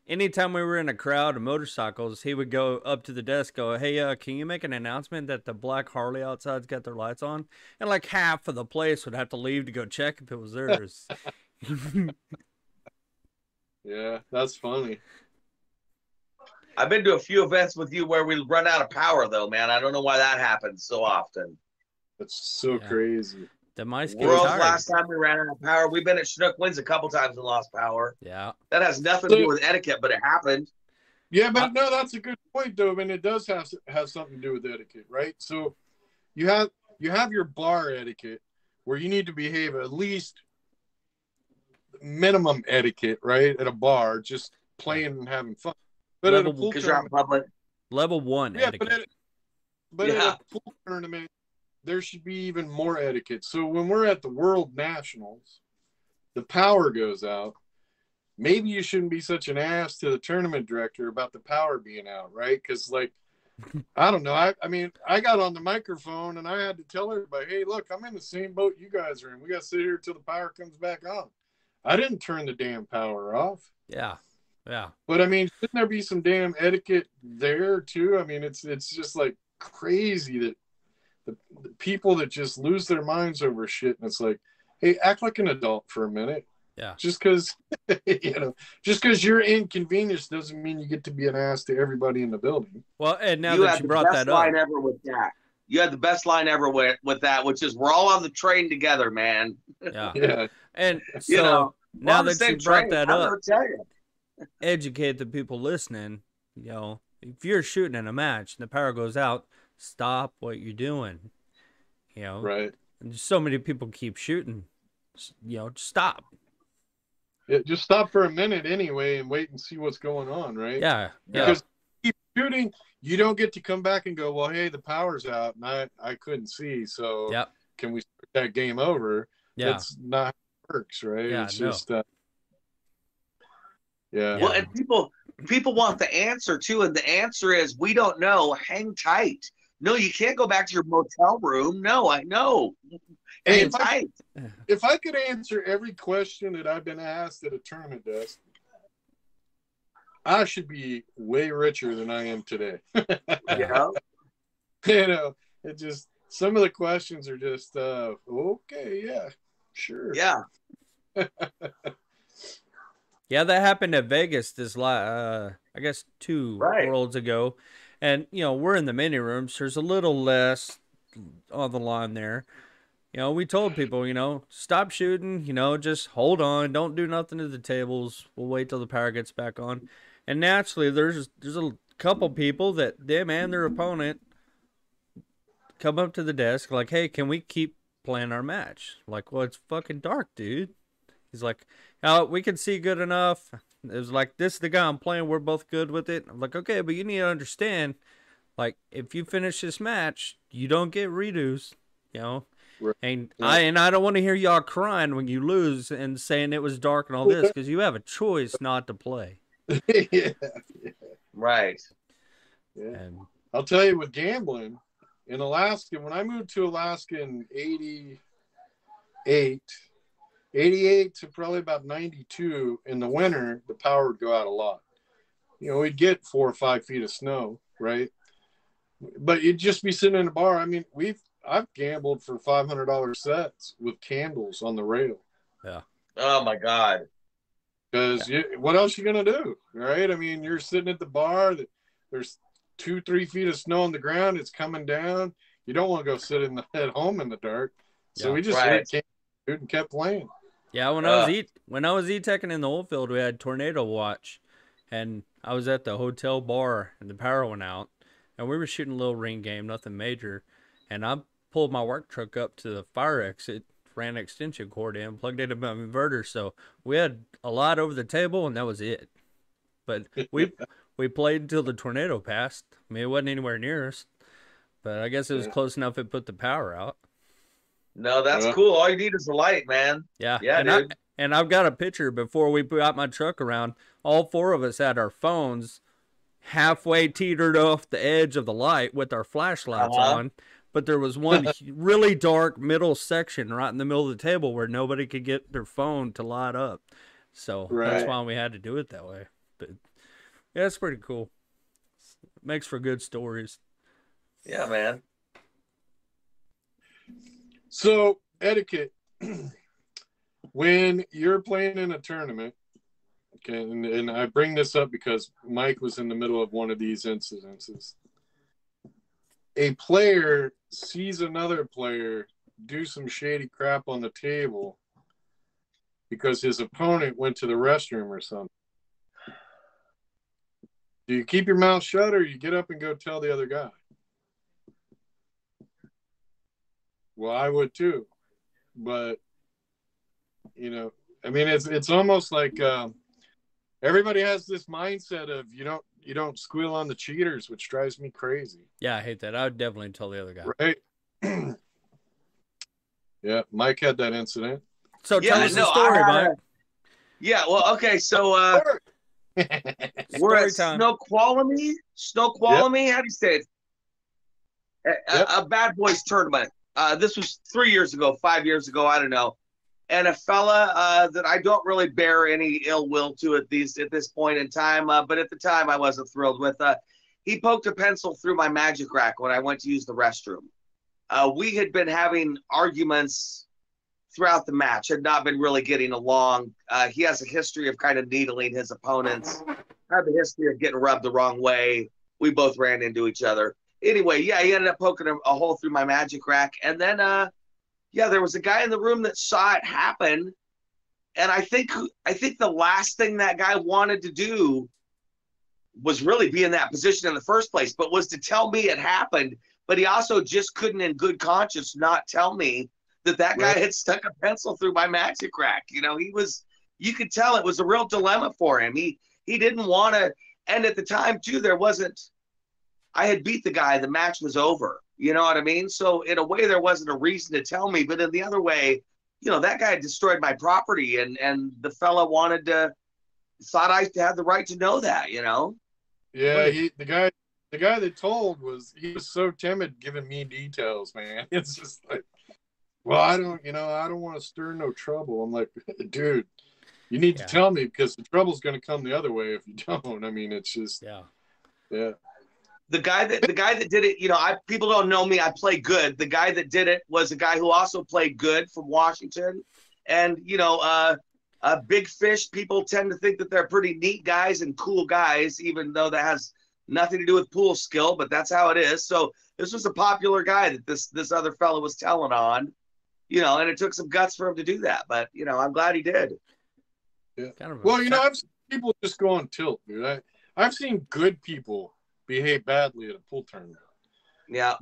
Anytime we were in a crowd of motorcycles, he would go up to the desk, go, hey, can you make an announcement that the black Harley outside's got their lights on? And like half of the place would have to leave to go check if it was theirs. Yeah, that's funny. I've been to a few events with you where we run out of power, though, man. I don't know why that happens so often. That's so crazy. The mice get World's tired. last time we ran out of power. We've been at Chinook Winds a couple times and lost power. Yeah. That has nothing to do with etiquette, but it happened. Yeah, but no, that's a good point, though. I mean, it does have something to do with etiquette, right? So you have your bar etiquette where you need to behave at least minimum etiquette, right? At a bar, just playing and having fun. But at a pool tournament, level 1 etiquette. But at a pool tournament, there should be even more etiquette. So when we're at the World Nationals, the power goes out. Maybe you shouldn't be such an ass to the tournament director about the power being out, right? Because, like, I don't know. I mean, I got on the microphone and I had to tell everybody, hey, look, I'm in the same boat you guys are in. We got to sit here till the power comes back on. I didn't turn the damn power off. Yeah. But, I mean, shouldn't there be some damn etiquette there, too? I mean, it's just, like, crazy that the people that just lose their minds over shit, and it's like, hey, act like an adult for a minute. Yeah. Just because, just because you're inconvenienced doesn't mean you get to be an ass to everybody in the building. Well, and now that you brought that up, line ever with that. You had the best line ever with that, which is we're all on the train together, man. Yeah. And so now that you brought that up, educate the people listening. If you're shooting in a match and the power goes out, stop what you're doing. Right. And so many people keep shooting. Stop. Yeah, just stop for a minute anyway and wait and see what's going on, right? Yeah. Because keep shooting, you don't get to come back and go, well, hey, the power's out and I couldn't see, so can we start that game over? Yeah. That's not how it works, right? Yeah, it's just Well, and people want the answer too, and the answer is we don't know. Hang tight. No, you can't go back to your motel room. No, I know. Hey, if I could answer every question that I've been asked at a tournament desk, I should be way richer than I am today. It just, some of the questions are just, okay, yeah, sure. Yeah. Yeah, that happened at Vegas I guess 2 worlds ago. And, we're in the mini rooms. There's a little less on the line there. We told people, stop shooting, just hold on. Don't do nothing to the tables. We'll wait till the power gets back on. And naturally, there's a couple people that them and their opponent come up to the desk like, hey, can we keep playing our match? Like, well, it's fucking dark, dude. He's like, we can see good enough. It was like, this is the guy I'm playing. We're both good with it. I'm like, okay, but you need to understand, like, if you finish this match, you don't get redos, Right. And I don't want to hear y'all crying when you lose and saying it was dark and all this, because you have a choice not to play. Yeah. Right. Yeah. And I'll tell you, with gambling in Alaska, when I moved to Alaska in 88 to probably about 92 in the winter, the power would go out a lot. You know, we'd get 4 or 5 feet of snow, right? But you'd just be sitting in a bar. I mean, I've gambled for $500 sets with candles on the rail. Yeah. Oh my God. Because what else you gonna do, right? I mean, you're sitting at the bar. There's 2-3 feet of snow on the ground. It's coming down. You don't want to go sit at home in the dark. So we just lit candles and kept playing. Yeah, when I was e-teching in the old field, we had tornado watch, and I was at the hotel bar, and the power went out, and we were shooting a little ring game, nothing major, and I pulled my work truck up to the fire exit, ran an extension cord in, plugged in my inverter, so we had a lot over the table, and that was it. But we played until the tornado passed. I mean, it wasn't anywhere near us, but I guess it was close enough it put the power out. No, that's cool. All you need is the light, man. Yeah, dude. And I've got a picture before we got my truck around. All 4 of us had our phones halfway teetered off the edge of the light with our flashlights on. But there was one really dark middle section right in the middle of the table where nobody could get their phone to light up. So that's why we had to do it that way. But yeah, it's pretty cool. It makes for good stories. Yeah, man. So, etiquette. When you're playing in a tournament, okay, and I bring this up because Mike was in the middle of one of these incidences. A player sees another player do some shady crap on the table because his opponent went to the restroom or something. Do you keep your mouth shut or you get up and go tell the other guy? Well, I would too. But, you know, I mean, it's almost like everybody has this mindset of you don't squeal on the cheaters, which drives me crazy. Yeah, I hate that. I would definitely tell the other guy. Right. Yeah, Mike had that incident. So tell us the story, Mike. Yeah, well, okay, so we're at Snoqualmie. Snoqualmie, how do you say it? A BadBoys tournament. This was 3 years ago, 5 years ago, I don't know. And a fella that I don't really bear any ill will to at this point in time, but at the time I wasn't thrilled with. He poked a pencil through my magic rack when I went to use the restroom. We had been having arguments throughout the match, had not been really getting along. He has a history of kind of needling his opponents, had the history of getting rubbed the wrong way. We both ran into each other. Anyway, he ended up poking a hole through my magic rack. And then, there was a guy in the room that saw it happen. And I think the last thing that guy wanted to do was really be in that position in the first place, but was to tell me it happened. But he also just couldn't in good conscience not tell me that guy had stuck a pencil through my magic rack. You know, you could tell it was a real dilemma for him. He didn't want to, and at the time too, I had beat the guy, the match was over. You know what I mean? So in a way, there wasn't a reason to tell me, but in the other way, you know, that guy destroyed my property, and the fella thought I had the right to know that, you know? Yeah, the guy that told was so timid giving me details, man. It's just like, well, I don't want to stir no trouble. I'm like, dude, you need to tell me because the trouble's going to come the other way if you don't. I mean, it's just, yeah. The guy that did it, you know, people don't know me. I play good. The guy that did it was a guy who also played good from Washington, and you know, big fish. People tend to think that they're pretty neat guys and cool guys, even though that has nothing to do with pool skill. But that's how it is. So this was a popular guy that this other fellow was telling on, you know, and it took some guts for him to do that. But you know, I'm glad he did. Yeah. Well, you know, I've seen people just go on tilt, dude. I've seen good people behave badly at a pool tournament. Yeah.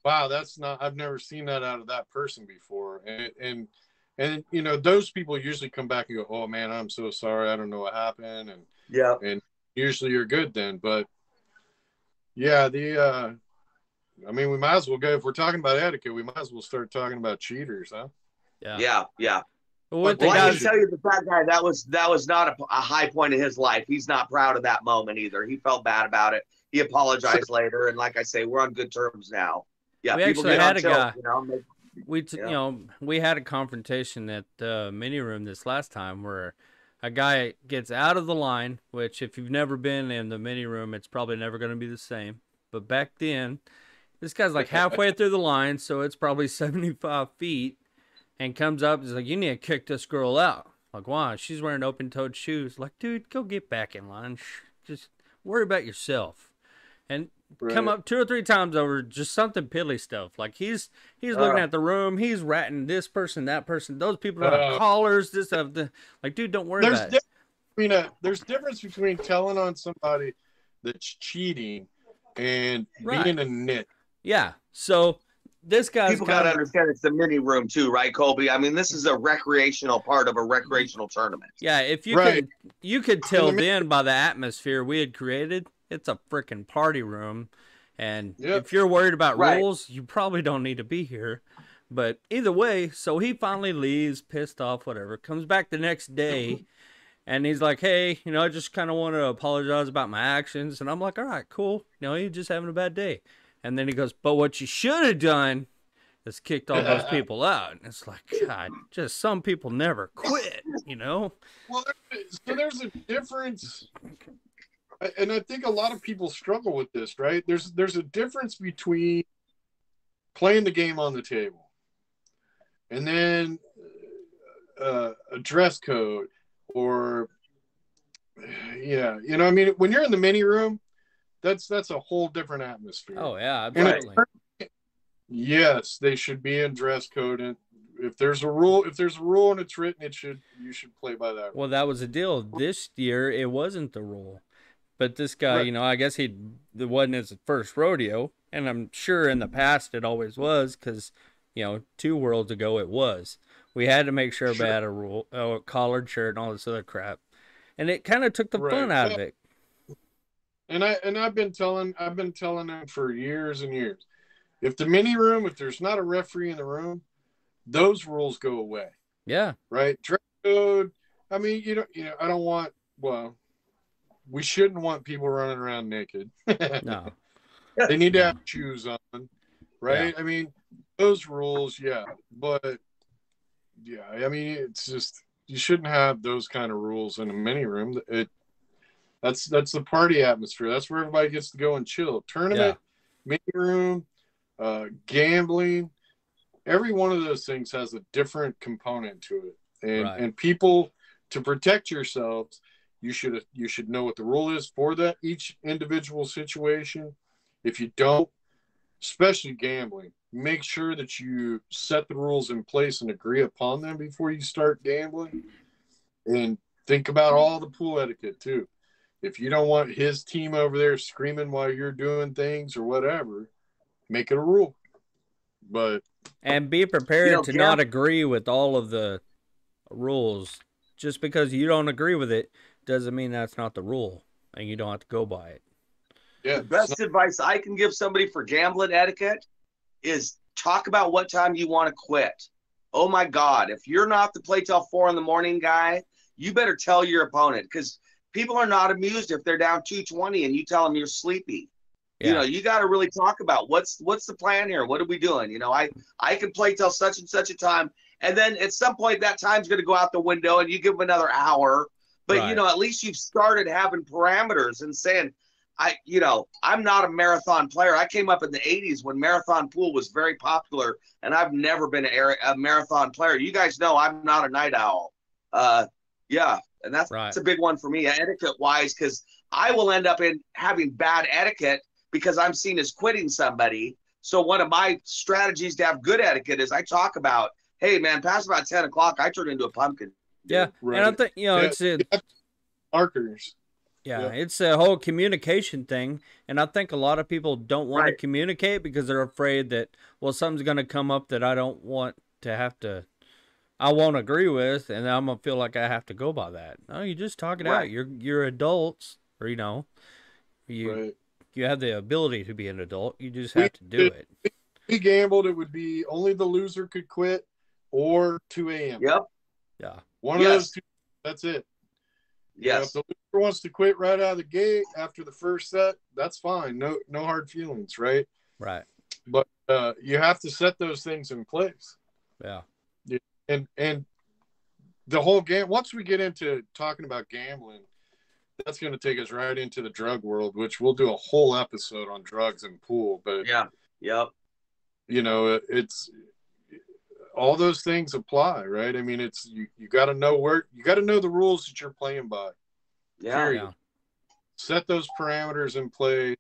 I've never seen that out of that person before. And you know, those people usually come back and go, oh man, I'm so sorry. I don't know what happened. And usually you're good then. But yeah, I mean, we might as well go, if we're talking about etiquette, we might as well start talking about cheaters, huh? Yeah. Well, I can tell you that guy, that was not a high point in his life. He's not proud of that moment either. He felt bad about it. He apologized later, and like I say, we're on good terms now. Yeah, we actually had a guy. You know, we had a confrontation at the mini room this last time where a guy gets out of the line, which if you've never been in the mini room, it's probably never going to be the same. But back then, this guy's like halfway through the line, so it's probably 75 feet, and comes up and is like, you need to kick this girl out. Like, why? She's wearing open-toed shoes. Like, dude, go get back in line. Just worry about yourself. And come up 2 or 3 times over just something piddly stuff. Like, he's looking at the room. He's ratting this person, that person. Those people are callers. This stuff. Like, dude, don't worry about it. There's difference between telling on somebody that's cheating and being a nit. Yeah. So this guy's people got to understand it's the mini room too, right, Koby? I mean, this is a recreational part of a recreational tournament. Yeah, if you could tell then by the atmosphere we had created, it's a freaking party room. And if you're worried about rules, you probably don't need to be here. But either way, so he finally leaves, pissed off, whatever. Comes back the next day, and he's like, hey, I just kind of want to apologize about my actions. And I'm like, all right, cool. You're just having a bad day. And then he goes, but what you should have done is kicked all those people out. And it's like, God, just some people never quit, Well, so there's a difference. And I think a lot of people struggle with this, right? There's a difference between playing the game on the table and then a dress code or, I mean, when you're in the mini room, that's a whole different atmosphere. Oh, yeah, absolutely. Yes, they should be in dress code. And if there's a rule and it's written, you should play by that rule. Well, that was the deal. This year, it wasn't the rule. But this guy, I guess it wasn't his first rodeo. And I'm sure in the past it always was because, 2 worlds ago it was. We had to make sure everybody had a rule, a collared shirt and all this other crap. And it kind of took the fun out of it. And I've been telling them for years and years. If the mini room, if there's not a referee in the room, those rules go away. Yeah. Right? Dress code. I mean, I don't want, we shouldn't want people running around naked. No. They need to have shoes on, right? Yeah. I mean, those rules, but I mean, it's just, you shouldn't have those kind of rules in a mini room. That's the party atmosphere. That's where everybody gets to go and chill. Tournament, mini room, gambling, every one of those things has a different component to it. And people, to protect yourselves, you should know what the rule is for that each individual situation. If you don't, especially gambling, make sure that you set the rules in place and agree upon them before you start gambling. And think about all the pool etiquette too. If you don't want his team over there screaming while you're doing things or whatever, make it a rule. And be prepared to not agree with all of the rules. Just because you don't agree with it doesn't mean that's not the rule and you don't have to go by it. Yeah. The best advice I can give somebody for gambling etiquette is talk about what time you want to quit. Oh my God. If you're not the play till 4 a.m. guy, you better tell your opponent, because people are not amused if they're down 220 and you tell them you're sleepy. Yeah. You got to really talk about what's the plan here. What are we doing? I can play till such and such a time. And then at some point that time's going to go out the window and you give them another hour. But, at least you've started having parameters and saying, I'm not a marathon player. I came up in the 80s when marathon pool was very popular, and I've never been a marathon player. You guys know I'm not a night owl. And that's a big one for me, etiquette-wise, because I will end up in having bad etiquette because I'm seen as quitting somebody. So one of my strategies to have good etiquette is I talk about, hey, man, past about 10 o'clock, I turn into a pumpkin. Yeah, and I think, it's markers. Yeah, it's a whole communication thing, and I think a lot of people don't want to communicate because they're afraid that, something's going to come up that I don't want to have to, I won't agree with, and I'm going to feel like I have to go by that. No, you just talk it out. You're adults, or, you have the ability to be an adult. You just have to do it. If we gambled, it would be only the loser could quit or 2 a.m. Yep. Yeah. One of those two, that's it. Yes. If the loser wants to quit right out of the gate after the first set, that's fine. No hard feelings, right? Right. But you have to set those things in place. Yeah. And the whole game, once we get into talking about gambling, that's going to take us right into the drug world, which we'll do a whole episode on drugs and pool. But yeah, yep. You know, it's all those things apply, right? I mean, it's you got to know the rules that you're playing by. Yeah. Yeah. Set those parameters in place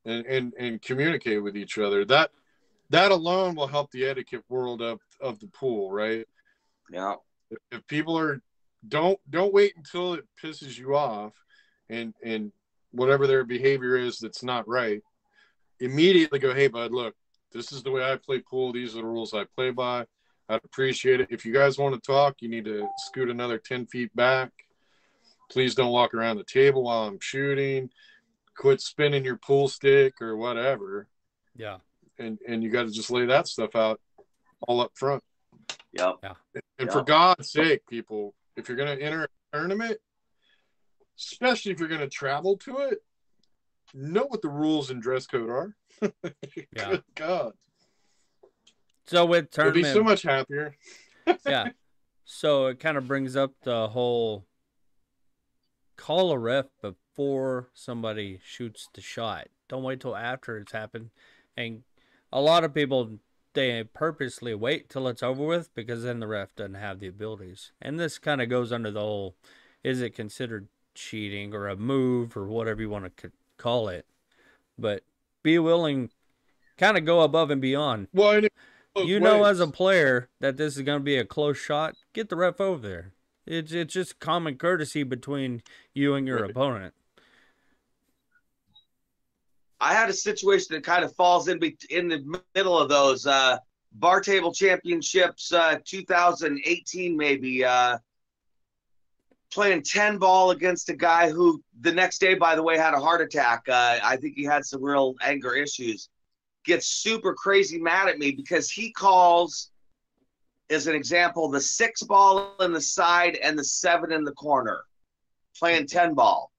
and communicate with each other. That alone will help the etiquette world of the pool, right? Yeah. If people are don't wait until it pisses you off and whatever their behavior is that's not right, immediately go, hey bud, look, this is the way I play pool, these are the rules I play by. I'd appreciate it. If you guys want to talk, you need to scoot another 10 feet back. Please don't walk around the table while I'm shooting. Quit spinning your pool stick or whatever. Yeah. And you got to just lay that stuff out all up front. Yep. Yeah. And for God's sake, people, if you're going to enter a tournament, especially if you're going to travel to it, know what the rules and dress code are. Yeah. Good God. So with tournament, you'll be so much happier. Yeah. So it kind of brings up the whole call a ref before somebody shoots the shot. Don't wait till after it's happened. And a lot of people, they purposely wait till it's over with because then the ref doesn't have the abilities. And this kind of goes under the whole, is it considered cheating or a move or whatever you want to call it? But be willing, kind of go above and beyond. Well, you know, as a player that this is going to be a close shot, get the ref over there. It's just common courtesy between you and your opponent. I had a situation that kind of falls in the middle of those bar table championships, 2018 maybe. Playing 10 ball against a guy who the next day, by the way, had a heart attack. I think he had some real anger issues. Gets super crazy mad at me because he calls, as an example, the 6 ball in the side and the 7 in the corner, playing 10 ball.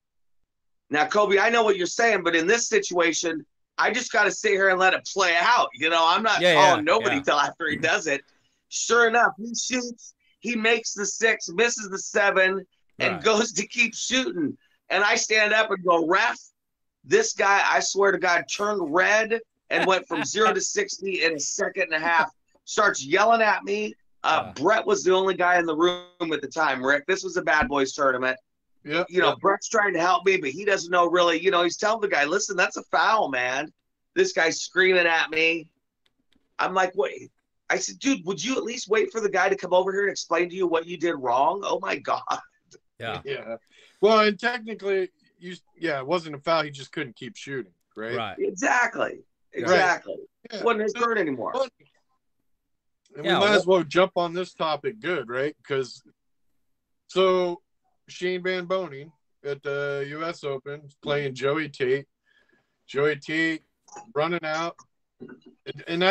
Now, Koby, I know what you're saying, but in this situation, I just got to sit here and let it play out. You know, I'm not calling nobody till after he does it. Sure enough, he shoots. He makes the 6, misses the 7, and goes to keep shooting. And I stand up and go, ref, this guy, I swear to God, turned red and went from 0 to 60 in a second and a half. Starts yelling at me. Brett was the only guy in the room at the time, Rick. This was a BadBoys tournament. Yep, you know, Brett's trying to help me, but he doesn't know really. You know, he's telling the guy, listen, that's a foul, man. This guy's screaming at me. I'm like, wait. I said, dude, would you at least wait for the guy to come over here and explain to you what you did wrong? Oh, my God. Yeah. Yeah. Well, and technically, it wasn't a foul. He just couldn't keep shooting, right? Right. Exactly. Yeah. It wasn't his turn anymore. And we might as well jump on this topic good, right? Because so Shane Van Boening at the U.S. Open playing Joey Tate. Joey Tate running out. And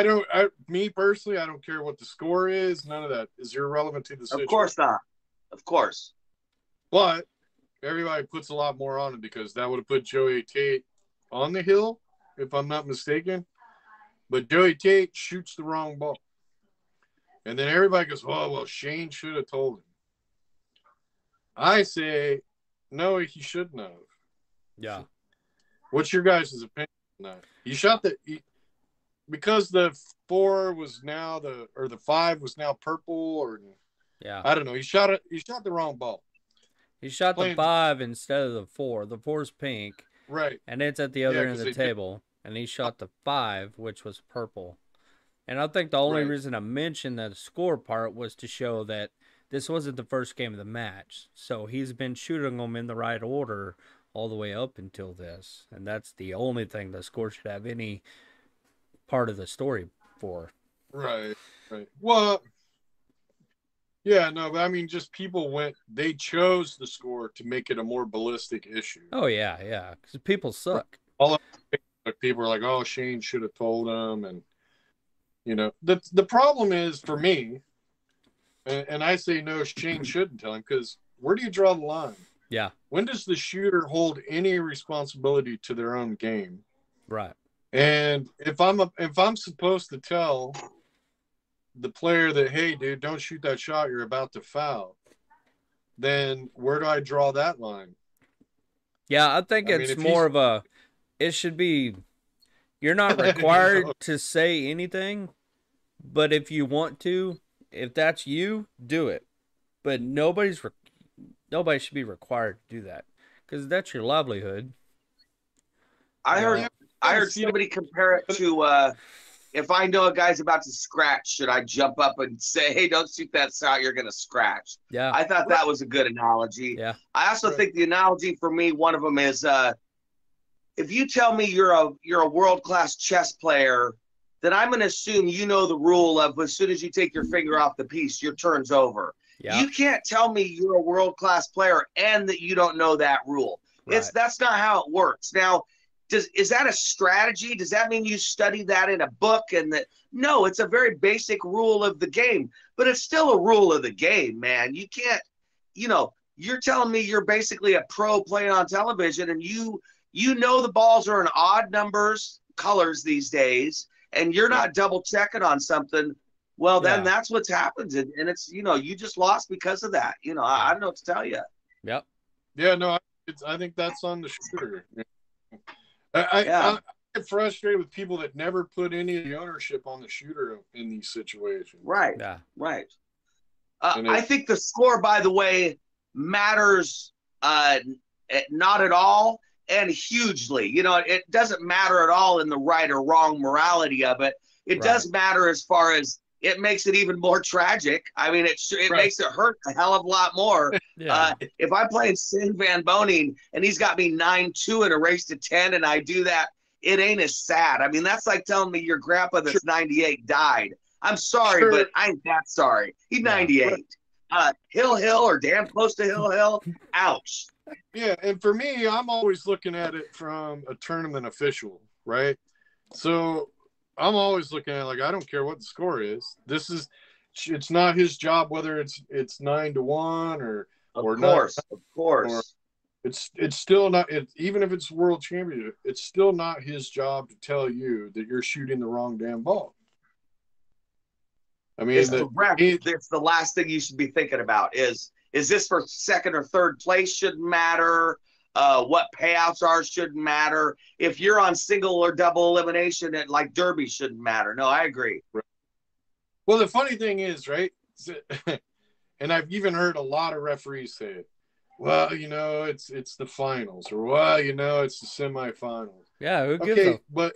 me personally, I don't care what the score is. None of that is irrelevant to the situation. Of course not. Of course. But everybody puts a lot more on it because that would have put Joey Tate on the hill, if I'm not mistaken. But Joey Tate shoots the wrong ball. And then everybody goes, oh, well, Shane should have told him. I say, no, he shouldn't have. Yeah. What's your guys' opinion on that? He shot because the 4 was now the 5 was now purple, or I don't know. He shot the wrong ball. He shot the 5 instead of the 4. The 4's pink. Right. And it's at the other end of the table. And he shot the 5, which was purple. And I think the only reason I mentioned the score part was to show that this wasn't the first game of the match. So he's been shooting them in the right order all the way up until this. And that's the only thing the score should have any part of the story for. Right. Well, yeah, no, but I mean, just they chose the score to make it a more ballistic issue. Oh, yeah, because people suck. All of people are like, oh, Shane should have told him. And, you know, the problem is for me, and I say no, Shane shouldn't tell him, because where do you draw the line? Yeah. When does the shooter hold any responsibility to their own game? Right. And if I'm supposed to tell the player that, hey, dude, don't shoot that shot, you're about to foul, then where do I draw that line? Yeah, I think it's more of a, it should be, you're not required to say anything, but if you want to, if that's you, do it. But nobody should be required to do that because that's your livelihood. I heard somebody compare it to if I know a guy's about to scratch, should I jump up and say, "Hey, don't shoot that shot, you're going to scratch"? Yeah, I thought that was a good analogy. Yeah, I also think the analogy for me, one of them is, if you tell me you're a world-class chess player, then I'm going to assume you know the rule of as soon as you take your finger off the piece, your turn's over. Yeah. You can't tell me you're a world-class player and that you don't know that rule. Right. That's not how it works. Now, is that a strategy? Does that mean you study that in a book? And that no, it's a very basic rule of the game, but it's still a rule of the game, man. You can't, you're telling me you're basically a pro playing on television, and you know the balls are in odd numbers, colors these days, and you're not double checking on something. Well, then that's what's happened, and it's you just lost because of that. I don't know what to tell you. Yep. Yeah, no, I think that's on the shooter. I get frustrated with people that never put any of the ownership on the shooter in these situations. Right. Yeah. Right. I think the score, by the way, matters not at all and hugely. It doesn't matter at all in the right or wrong morality of it. It does matter as far as it makes it even more tragic. I mean, it makes it hurt a hell of a lot more. If I'm playing Sin Van Boning and he's got me 9-2 in a race to 10 and I do that, it ain't as sad. I mean, that's like telling me your grandpa that's 98 died. I'm sorry, but I ain't that sorry. He's 98. Hill or damn close to Hill. Ouch. Yeah, and for me, I'm always looking at it from a tournament official, right? So I'm always looking at it like, I don't care what the score is. It's not his job whether it's 9-1 or of course. Or it's still not. Even if it's world championship, it's still not his job to tell you that you're shooting the wrong damn ball. I mean, it's the last thing you should be thinking about. Is this for second or third place? Shouldn't matter. What payouts are shouldn't matter. If you're on single or double elimination, it like derby shouldn't matter. No, I agree. Right. Well, the funny thing is, right, and I've even heard a lot of referees say it, well, it's the finals, or well, it's the semifinals. Yeah, who gives a... But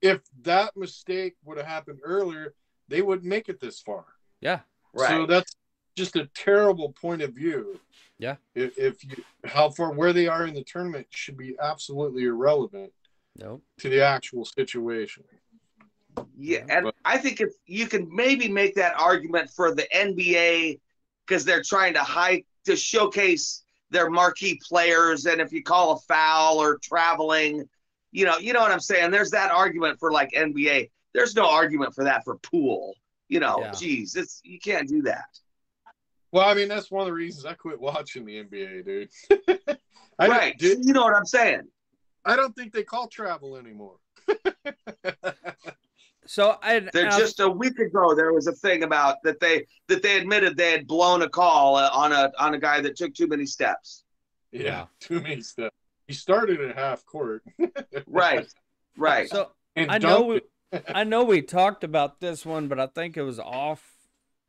if that mistake would have happened earlier, they wouldn't make it this far. Yeah. Right. So that's just a terrible point of view. Yeah. Where they are in the tournament should be absolutely irrelevant to the actual situation. Yeah, and I think if you can maybe make that argument for the NBA because they're trying to showcase their marquee players, and if you call a foul or traveling, you know what I'm saying? There's that argument for like NBA. There's no argument for that for pool. Geez, you can't do that. Well, I mean, that's one of the reasons I quit watching the NBA, dude. Right. You know what I'm saying? I don't think they call travel anymore. So just a week ago, there was a thing about that they admitted they had blown a call on a guy that took too many steps. Yeah, too many steps. He started at half court. Right. So I know we talked about this one, but I think it was off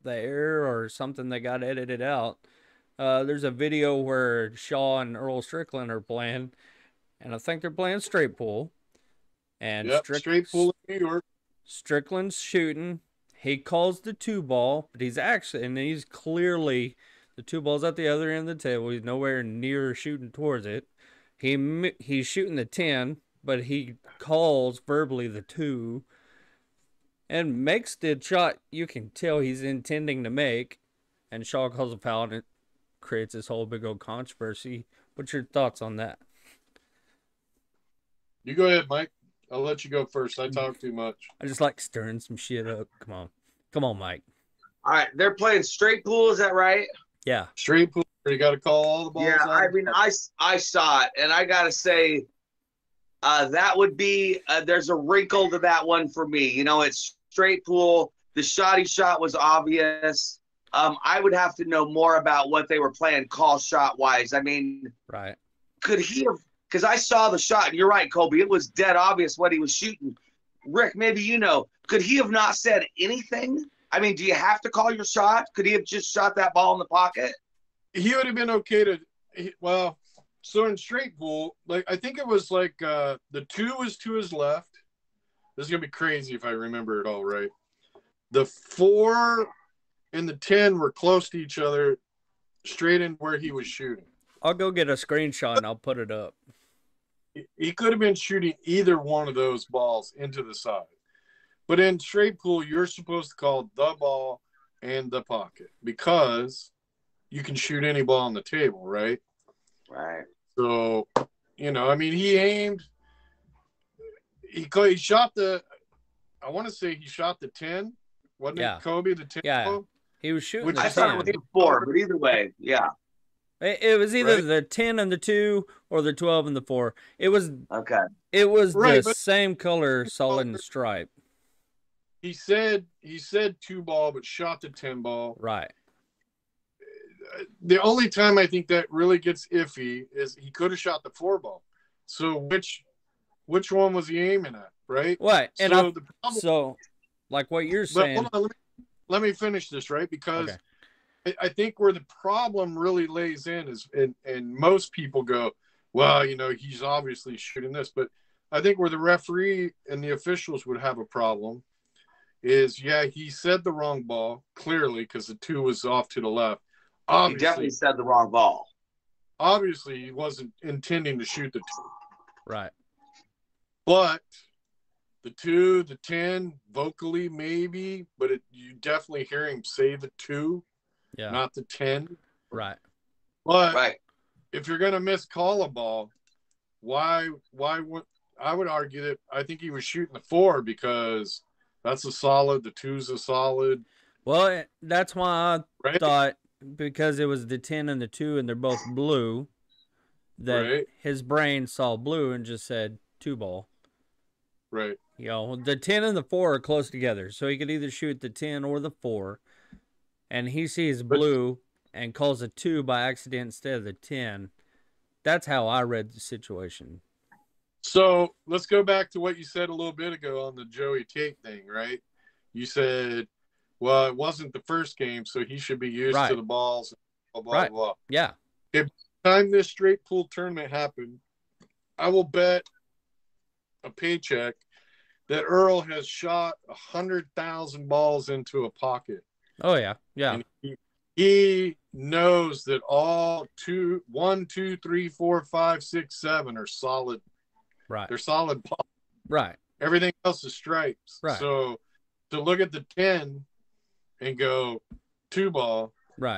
the air or something that got edited out. There's a video where Shaw and Earl Strickland are playing, and I think they're playing straight pool. And straight pool in New York. Strickland's shooting. He calls the 2-ball, but he's clearly, the 2-ball's at the other end of the table. He's nowhere near shooting towards it. He's shooting the 10, but he calls verbally the 2 and makes the shot you can tell he's intending to make. And Shaw calls a foul, and it creates this whole big old controversy. What's your thoughts on that? You go ahead, Mike. I'll let you go first. I talk too much. I just like stirring some shit up. Come on, Mike. All right, they're playing straight pool. Is that right? Yeah, straight pool. You got to call all the balls. Yeah, I mean, I saw it, and I gotta say, That would be, there's a wrinkle to that one for me. You know, it's straight pool. The shot he shot was obvious. I would have to know more about what they were playing call shot wise. I mean, Right. could he have, because I saw the shot, and you're right, Koby, it was dead obvious what he was shooting. Rick, maybe you know, could he have not said anything? I mean, do you have to call your shot? Could he have just shot that ball in the pocket? He would have been okay to, well, so in straight pool, like I think it was like the 2 was to his left. This is gonna be crazy if I remember it all right. The 4 and the 10 were close to each other, straight in where he was shooting. I'll go get a screenshot and I'll put it up. He could have been shooting either one of those balls into the side. But in straight pool, you're supposed to call the ball and the pocket because you can shoot any ball on the table, right? Right. So, you know, I mean, he aimed. He shot the. I want to say he shot the 10. Wasn't it Koby the 10? Yeah. He was shooting the 10. I thought it was the 4, but either way, yeah. It was either the 10 and the 2 or the 12 and the 4. It was okay. It was the same color, solid and stripe. He said 2 ball, but shot the 10 ball. Right. The only time I think that really gets iffy is he could have shot the 4 ball. So which one was he aiming at, right? Right. And so, so like what you're saying. Hold on, let me finish this, right? Because I think where the problem really lays in is, and most people go, well, you know, he's obviously shooting this. But I think where the referee and the officials would have a problem is, he said the wrong ball, clearly, because the 2 was off to the left. Obviously, he definitely said the wrong ball. Obviously, he wasn't intending to shoot the 2. Right. But the 2, the 10, vocally maybe, but you definitely hear him say the 2, not the 10. Right. But if you're going to miscall a ball, why would I would argue that I think he was shooting the 4 because that's a solid, the 2's a solid. Well, that's why I thought, because it was the 10 and the 2 and they're both blue, that his brain saw blue and just said 2 ball. Right. You know, the 10 and the 4 are close together, so he could either shoot the 10 or the 4, and he sees blue and calls a 2 by accident instead of the 10. That's how I read the situation. So let's go back to what you said a little bit ago on the Joey Tate thing, right? You said, well, it wasn't the first game, so he should be used to the balls, blah, blah, blah. Yeah. If the time this straight pool tournament happened, I will bet a paycheck that Earl has shot 100,000 balls into a pocket. Oh, yeah. Yeah. And he knows that all 1, 2, 3, 4, 5, 6, 7 are solid. Right. They're solid balls. Right. Everything else is stripes. Right. So to look at the 10 and go 2 ball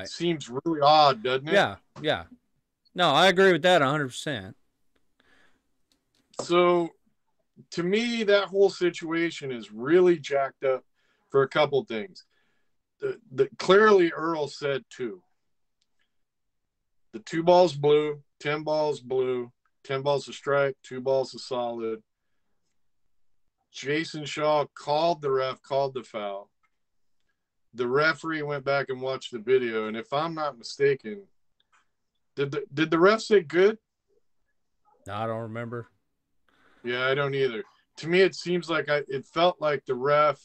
seems really odd, doesn't it? Yeah. Yeah. No, I agree with that 100%. So to me, that whole situation is really jacked up for a couple things. Clearly, Earl said 2. The 2 balls blue, 10 balls blue, 10 balls a strike, 2 balls a solid. Jason Shaw called the foul. The referee went back and watched the video, and if I'm not mistaken, did the ref say good? No, I don't remember. Yeah, I don't either. To me, it seems like it felt like the ref.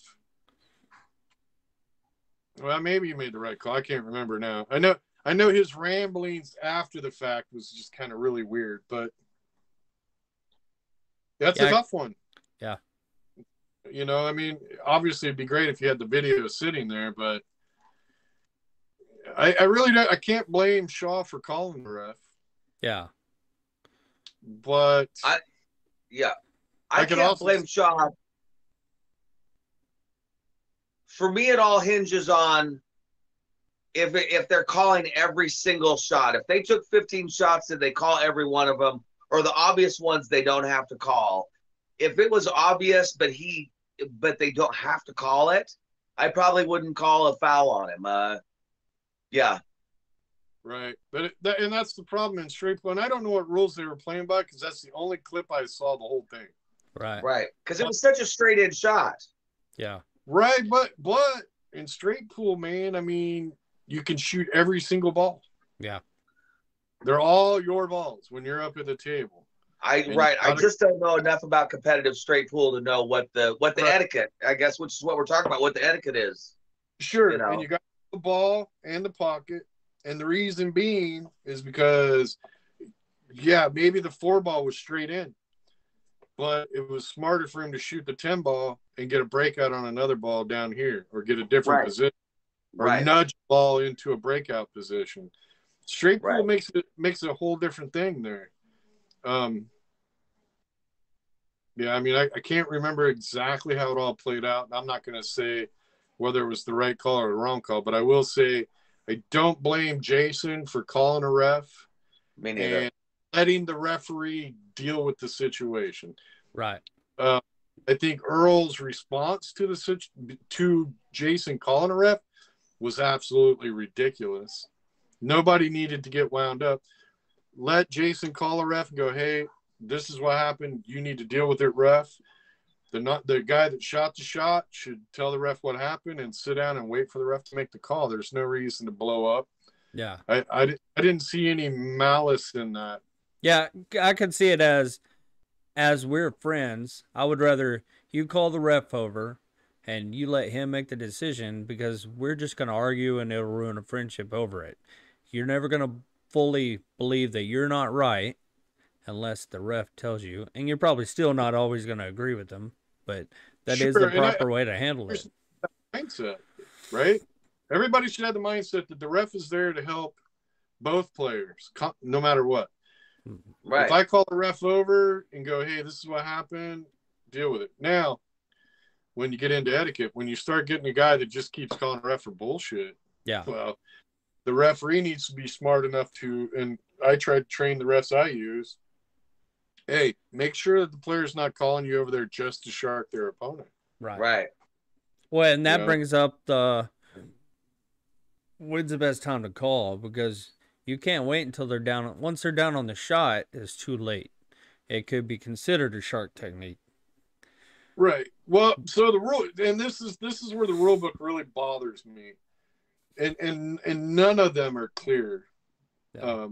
Well, maybe he made the right call. I can't remember now. I know his ramblings after the fact was just kind of really weird, but that's a tough one. Yeah. You know, I mean, obviously it'd be great if you had the video sitting there, but I really don't. I can't blame Shaw for calling the ref. Yeah. But I can't blame Shaw. For me, it all hinges on if they're calling every single shot. If they took 15 shots, did they call every one of them? Or the obvious ones they don't have to call? If it was obvious, but they don't have to call it, I probably wouldn't call a foul on him. Yeah. Right. But and that's the problem in straight pool. And I don't know what rules they were playing by because that's the only clip I saw the whole thing. Right. Right. Because it was such a straight in shot. Yeah. Right. But in straight pool, man, I mean, you can shoot every single ball. Yeah. They're all your balls when you're up at the table. I just don't know enough about competitive straight pool to know what the etiquette, I guess, which is what we're talking about, what the etiquette is. Sure. You know? And you got the ball and the pocket. And the reason being is because, yeah, maybe the 4 ball was straight in, but it was smarter for him to shoot the 10 ball and get a breakout on another ball down here, or get a different position, or nudge the ball into a breakout position. Straight pool makes it a whole different thing there. Yeah, I mean, I can't remember exactly how it all played out. I'm not going to say whether it was the right call or the wrong call, but I will say I don't blame Jason for calling a ref. Me neither. And letting the referee deal with the situation. Right. I think Earl's response to Jason calling a ref was absolutely ridiculous. Nobody needed to get wound up. Let Jason call a ref and go, hey, this is what happened. You need to deal with it, ref. The guy that shot the shot should tell the ref what happened and sit down and wait for the ref to make the call. There's no reason to blow up. Yeah. I didn't see any malice in that. Yeah, I could see it as we're friends. I would rather you call the ref over and you let him make the decision, because we're just going to argue and it'll ruin a friendship over it. You're never going to fully believe that you're not right unless the ref tells you, and you're probably still not always going to agree with them, but that is the proper way to handle it. Mindset, right? Everybody should have the mindset that the ref is there to help both players, no matter what. Right. If I call the ref over and go, hey, this is what happened, deal with it. Now, when you get into etiquette, when you start getting a guy that just keeps calling a ref for bullshit, well, the referee needs to be smart enough to, and I try to train the refs I use, hey, make sure that the player's not calling you over there just to shark their opponent. Right. Well, and that brings up when's the best time to call, because you can't wait until they're down. Once they're down on the shot, it's too late. It could be considered a shark technique. Right. Well, so the rule, and this is where the rule book really bothers me, and none of them are clear. Yeah.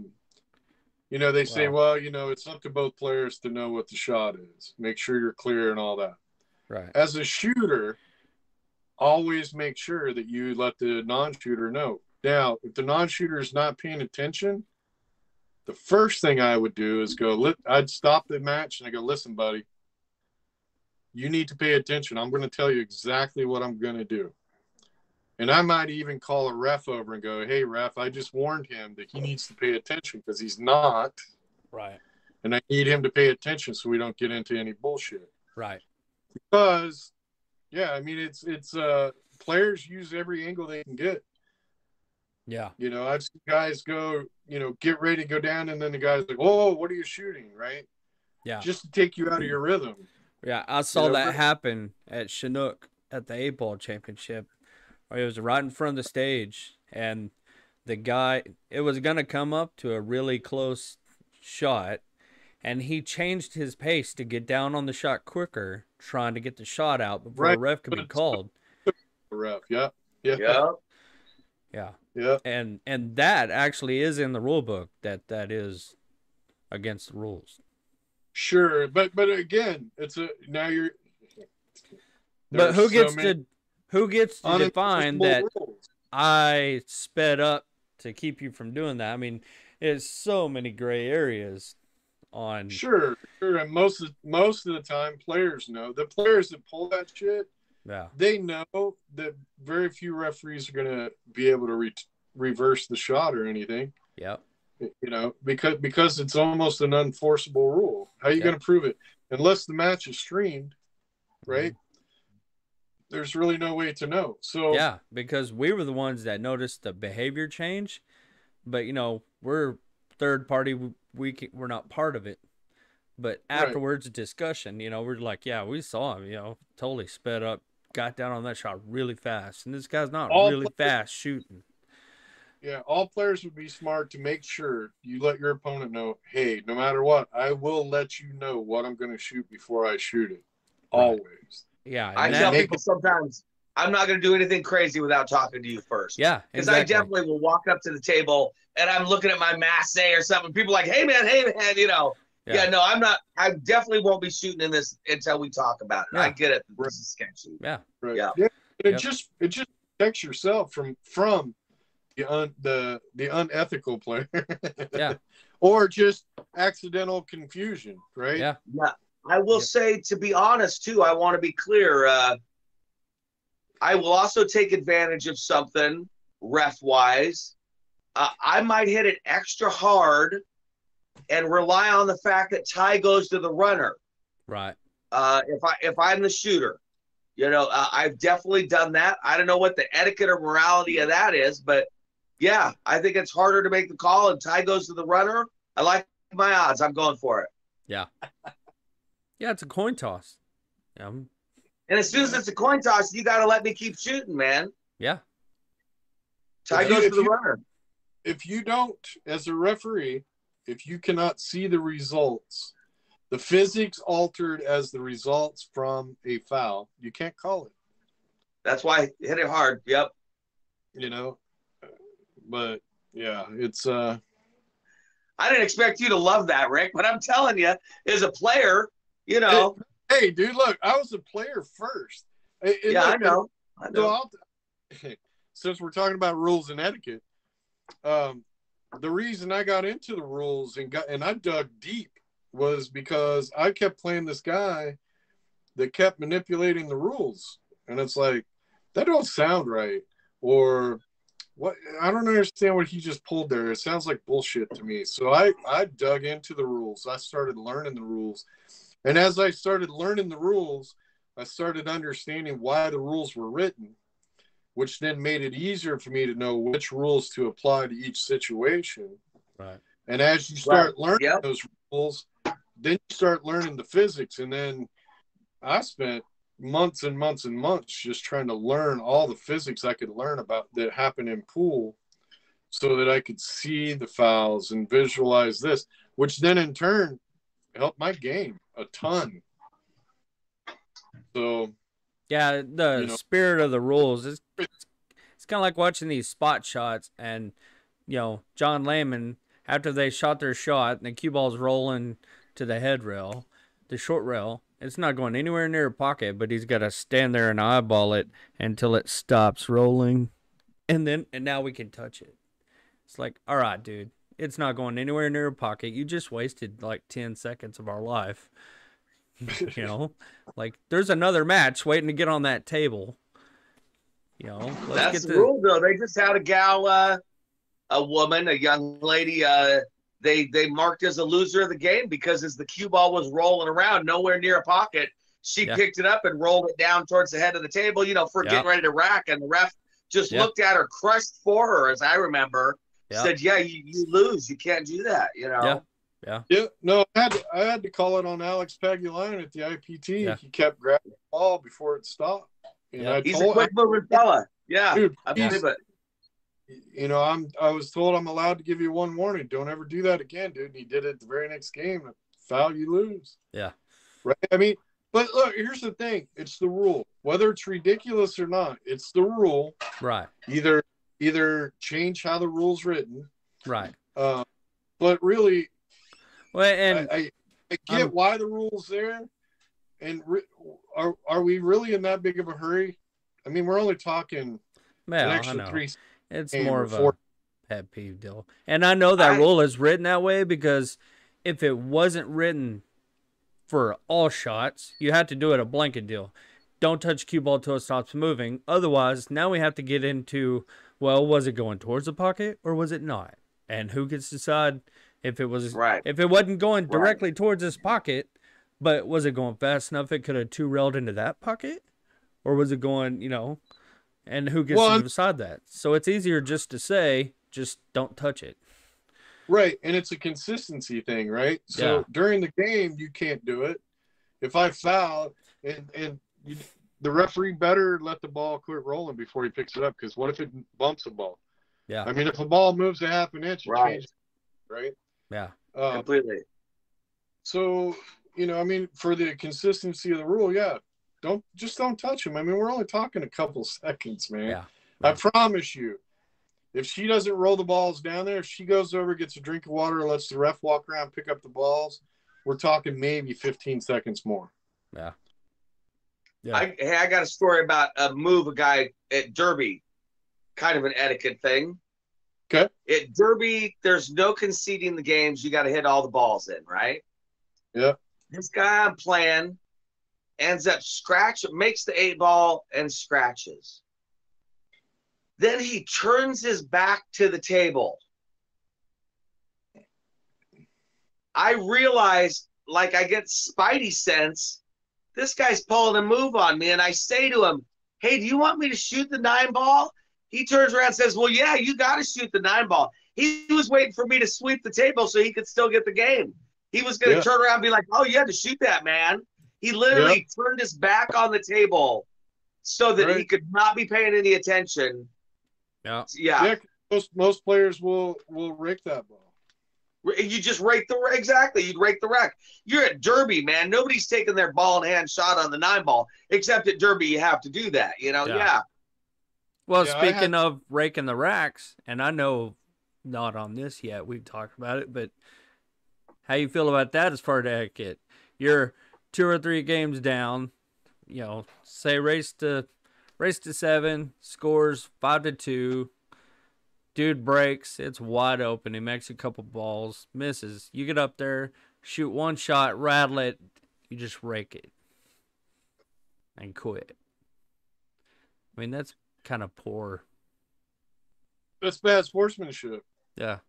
You know, they say, well, you know, it's up to both players to know what the shot is. Make sure you're clear and all that. Right. As a shooter, always make sure that you let the non-shooter know. Now, if the non-shooter is not paying attention, the first thing I would do is I'd stop the match and I go, listen, buddy, you need to pay attention. I'm going to tell you exactly what I'm going to do. And I might even call a ref over and go, hey, ref, I just warned him that he needs to pay attention because he's not. Right. And I need him to pay attention so we don't get into any bullshit. Right. Because, yeah, I mean, it's players use every angle they can get. Yeah. You know, I've seen guys go, you know, get ready to go down, and then the guy's like, whoa, what are you shooting, right? Yeah. Just to take you out of your rhythm. Yeah, I saw that happen at Chinook at the 8-ball championship. It was right in front of the stage, and the guy, it was going to come up to a really close shot, and he changed his pace to get down on the shot quicker, trying to get the shot out before a ref could be called. Ref, yeah. And that actually is in the rule book, that is against the rules. Sure, but again, But who gets to define that rules? I sped up to keep you from doing that? I mean, there's so many gray areas on. Sure, and most of the time, players know. The players that pull that shit, they know that very few referees are going to be able to reverse the shot or anything. Yep. You know, because it's almost an unenforceable rule. How are you going to prove it? Unless the match is streamed, right? Mm-hmm. There's really no way to know. So yeah, because we were the ones that noticed the behavior change, but you know, we're third party. We're not part of it. But afterwards, discussion, you know, we're like, yeah, we saw him. You know, totally sped up, got down on that shot really fast, and this guy's not really fast shooting. all players would be smart to make sure you let your opponent know, hey, no matter what, I will let you know what I'm going to shoot before I shoot it. Right. Always. Yeah. I tell people sometimes I'm not going to do anything crazy without talking to you first. Yeah. Because I definitely will walk up to the table and I'm looking at my masse or something. People are like, hey, man, you know. Yeah, no, I'm not. I definitely won't be shooting in this until we talk about it. Yeah. I get it. This is sketchy. Yeah. Right. Yeah. It just protects yourself from the unethical player. Yeah. Or just accidental confusion, right? Yeah. Yeah. I will say, to be honest, too, I want to be clear. I will also take advantage of something ref-wise. I might hit it extra hard and rely on the fact that tie goes to the runner. Right. If I'm the shooter, you know, I've definitely done that. I don't know what the etiquette or morality of that is, but yeah, I think it's harder to make the call and tie goes to the runner. I like my odds. I'm going for it. Yeah. Yeah, it's a coin toss. Yeah. And as soon as it's a coin toss, you got to let me keep shooting, man. Yeah. Tie goes to the runner. If you don't, as a referee, if you cannot see the results, the physics altered as the results from a foul, you can't call it. That's why I hit it hard. Yep. You know, but yeah, it's I didn't expect you to love that, Rick, but I'm telling you, as a player, you know. Hey, dude, look, I was a player first. I know. Since we're talking about rules and etiquette, the reason I got into the rules and I dug deep was because I kept playing this guy that kept manipulating the rules. And it's like, that don't sound right. Or what? I don't understand what he just pulled there. It sounds like bullshit to me. So I dug into the rules. I started learning the rules. And as I started learning the rules, I started understanding why the rules were written, which then made it easier for me to know which rules to apply to each situation. Right. And as you start learning those rules, then you start learning the physics. And then I spent months and months and months just trying to learn all the physics I could learn about that happen in pool so that I could see the fouls and visualize this, which then in turn helped my game a ton. So yeah, the spirit of the rules is it's kind of like watching these spot shots, and you know, John Layman, after they shot their shot and the cue ball's rolling to the head rail, the short rail, it's not going anywhere near a pocket, but he's got to stand there and eyeball it until it stops rolling, and now we can touch it. It's like, all right, dude, it's not going anywhere near a pocket. You just wasted like 10 seconds of our life. You know, like there's another match waiting to get on that table. You know, that's the rule, though. They just had a gal, a woman, a young lady. They marked as a loser of the game because as the cue ball was rolling around, nowhere near a pocket, she picked it up and rolled it down towards the head of the table. You know, for getting ready to rack, and the ref just looked at her, crushed for her, as I remember. Said, "Yeah, you lose. You can't do that." You know. Yeah. No, I had to call it on Alex Pagulayan at the IPT. Yeah. He kept grabbing the ball before it stopped. And he's a quick moving fella. Yeah, dude, I believe it. You know, I was told I'm allowed to give you one warning. Don't ever do that again, dude. And he did it the very next game. Foul, you lose. Yeah. Right. I mean, but look, here's the thing. It's the rule. Whether it's ridiculous or not, it's the rule. Right. Either change how the rule's written. Right. But really, well, and I get why the rule's there. And are we really in that big of a hurry? I mean, we're only talking an extra 3. It's more of a pet peeve deal. And I know that rule is written that way because if it wasn't written for all shots, you had to do it a blanket deal. Don't touch cue ball till it stops moving. Otherwise, now we have to get into, well, was it going towards the pocket or was it not? And who gets to decide if it was if it wasn't going directly towards this pocket, but was it going fast enough it could have two-railed into that pocket? Or was it going, you know, and who gets to decide that? So it's easier just to say, just don't touch it. Right, and it's a consistency thing, right? So during the game, you can't do it. If I foul, the referee better let the ball quit rolling before he picks it up, because what if it bumps the ball? Yeah. I mean, if a ball moves a half an inch, it changes, right? Yeah. Completely. So, I mean, for the consistency of the rule, yeah, don't touch him. I mean, we're only talking a couple seconds, man. Yeah. I promise you, if she doesn't roll the balls down there, if she goes over, gets a drink of water, lets the ref walk around, pick up the balls, we're talking maybe 15 seconds more. Yeah. I got a story about a move a guy at Derby, kind of an etiquette thing. Okay. At Derby, there's no conceding the games. You got to hit all the balls in, right? Yeah. This guy I'm playing ends up makes the 8-ball and scratches. Then he turns his back to the table. I realize, like, I get spidey sense, this guy's pulling a move on me, and I say to him, hey, do you want me to shoot the 9-ball? He turns around and says, well, yeah, you got to shoot the 9-ball. He was waiting for me to sweep the table so he could still get the game. He was going to turn around and be like, oh, you had to shoot that, man. He literally turned his back on the table so that he could not be paying any attention. Yeah. Most players will rake that ball. You just rake you'd rake the rack. You're at Derby, man. Nobody's taking their ball in hand shot on the 9-ball, except at Derby you have to do that, Yeah. Well, speaking of raking the racks, and I know not on this yet, we've talked about it, but how you feel about that as far as etiquette? You're 2 or 3 games down, say race to 7, scores 5-2. Dude breaks, it's wide open. He makes a couple balls, misses. You get up there, shoot one shot, rattle it, you just rake it and quit. I mean, that's kind of poor. That's bad sportsmanship. Yeah.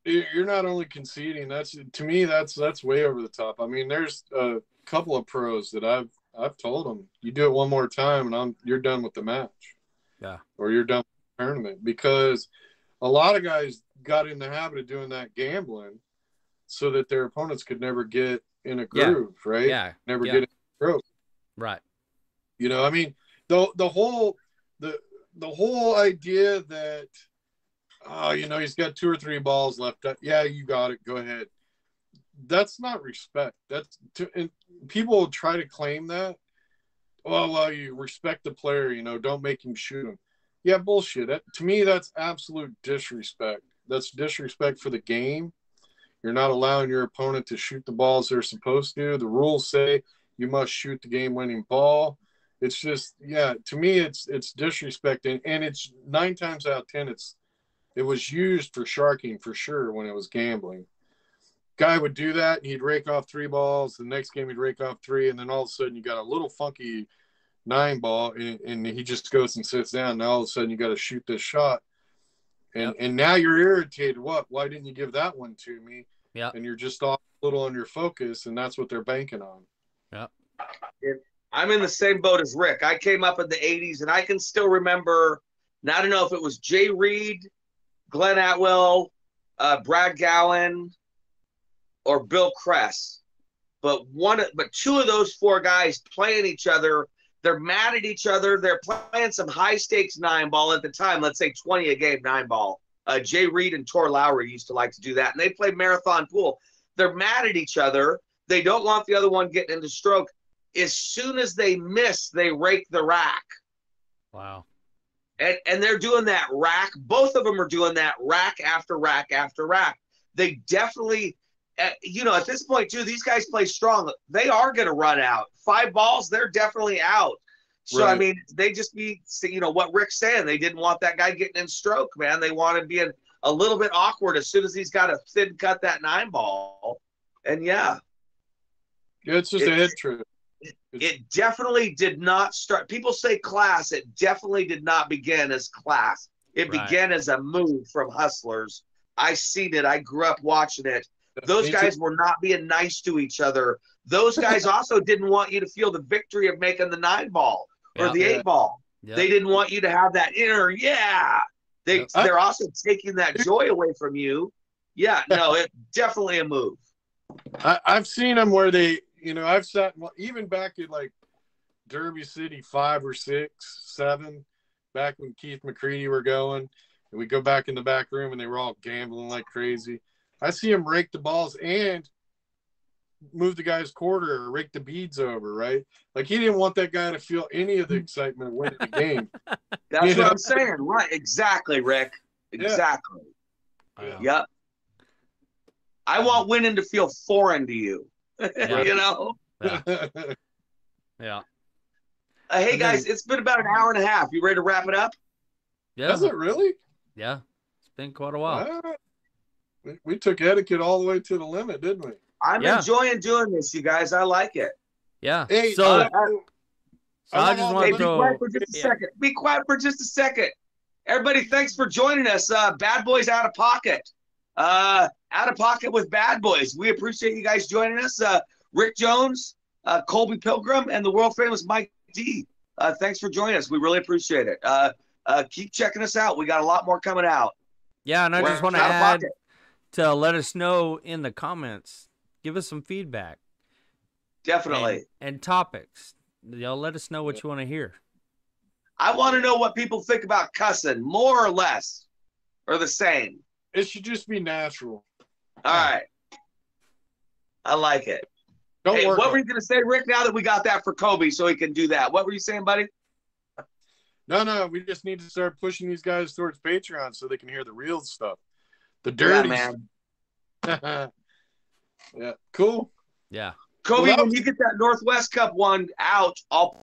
You're not only conceding, to me that's way over the top. I mean, there's a couple of pros that I've told them, you do it one more time and you're done with the match. Yeah. Or you're done with the tournament, because a lot of guys got in the habit of doing that gambling so that their opponents could never get in a groove, right? Yeah. Never get in a groove. Right. I mean, the whole idea that, he's got 2 or 3 balls left. Yeah, you got it. Go ahead. That's not respect. And people try to claim that. Oh, well, you respect the player, don't make him shoot him. Yeah, bullshit. To me, that's absolute disrespect. That's disrespect for the game. You're not allowing your opponent to shoot the balls they're supposed to. The rules say you must shoot the game-winning ball. It's just, to me, it's disrespect. And it's 9 times out of 10, it was used for sharking for sure when it was gambling. Guy would do that, and he'd rake off 3 balls. The next game, he'd rake off 3, and then all of a sudden, you got a little funky 9-ball, and he just goes and sits down. Now all of a sudden you got to shoot this shot, and now you're irritated. Why didn't you give that one to me? Yeah. And you're just off a little on your focus, and that's what they're banking on. Yeah. I'm in the same boat as Rick. I came up in the 80s, and I can still remember, now I don't know if it was Jay Reed, Glenn Atwell, Brad Gowan, or Bill Kress, but 2 of those 4 guys playing each other. They're mad at each other. They're playing some high-stakes 9-ball at the time. Let's say 20 a game 9-ball. Jay Reed and Tor Lowry used to like to do that, and they play marathon pool. They're mad at each other. They don't want the other one getting into stroke. As soon as they miss, they rake the rack. Wow. And they're doing that rack. Both of them are doing that rack after rack after rack. They definitely, at this point, too, these guys play strong. They are going to run out. 5 balls, they're definitely out. So, right. I mean, they just be, what Rick's saying. They didn't want that guy getting in stroke, man. They wanted to be a little bit awkward as soon as he's got a thin cut that 9-ball. And, yeah. It's just a head trip. It definitely did not start. People say class. It definitely did not begin as class. It began as a move from hustlers. I seen it. I grew up watching it. Those guys were not being nice to each other. Those guys also didn't want you to feel the victory of making the 9-ball or the 8-ball. Yep. They didn't want you to have that inner, They're also taking that joy away from you. Yeah, no, it's definitely a move. I've seen them where they, I've sat, even back at like Derby City 5 or 6, 7, back when Keith McCready were going, And we go back in the back room, and they were all gambling like crazy. I see him rake the balls and move the guy's quarter or rake the beads over, right? Like, he didn't want that guy to feel any of the excitement of winning the game. That's what I'm saying. Right. Exactly, Rick. Exactly. Yeah. Yep. I want winning to feel foreign to you. Yeah. You know? Yeah. Yeah. Hey, guys, it's been about an hour and a half. You ready to wrap it up? Yeah. Does it really? Yeah. It's been quite a while. We took etiquette all the way to the limit, didn't we? I'm enjoying doing this, you guys. I like it. Yeah. Hey, so I just want to be quiet for just a second. Be quiet for just a second. Everybody, thanks for joining us. Bad Boys Out of Pocket. Out of Pocket with Bad Boys. We appreciate you guys joining us. Ric Jones, Koby Pilgrim, and the world famous Mike D. Thanks for joining us. We really appreciate it. Keep checking us out. We got a lot more coming out. Yeah, and I just want to add to let us know in the comments. Give us some feedback. Definitely. And topics. Y'all let us know what you want to hear. I want to know what people think about cussing, more or less, or the same. It should just be natural. All right. I like it. What were you going to say, Rick, now that we got that for Koby so he can do that? What were you saying, buddy? No, we just need to start pushing these guys towards Patreon so they can hear the real stuff. The dirty man. Yeah, cool. Yeah. Koby, when you get that Northwest Cup one out, I'll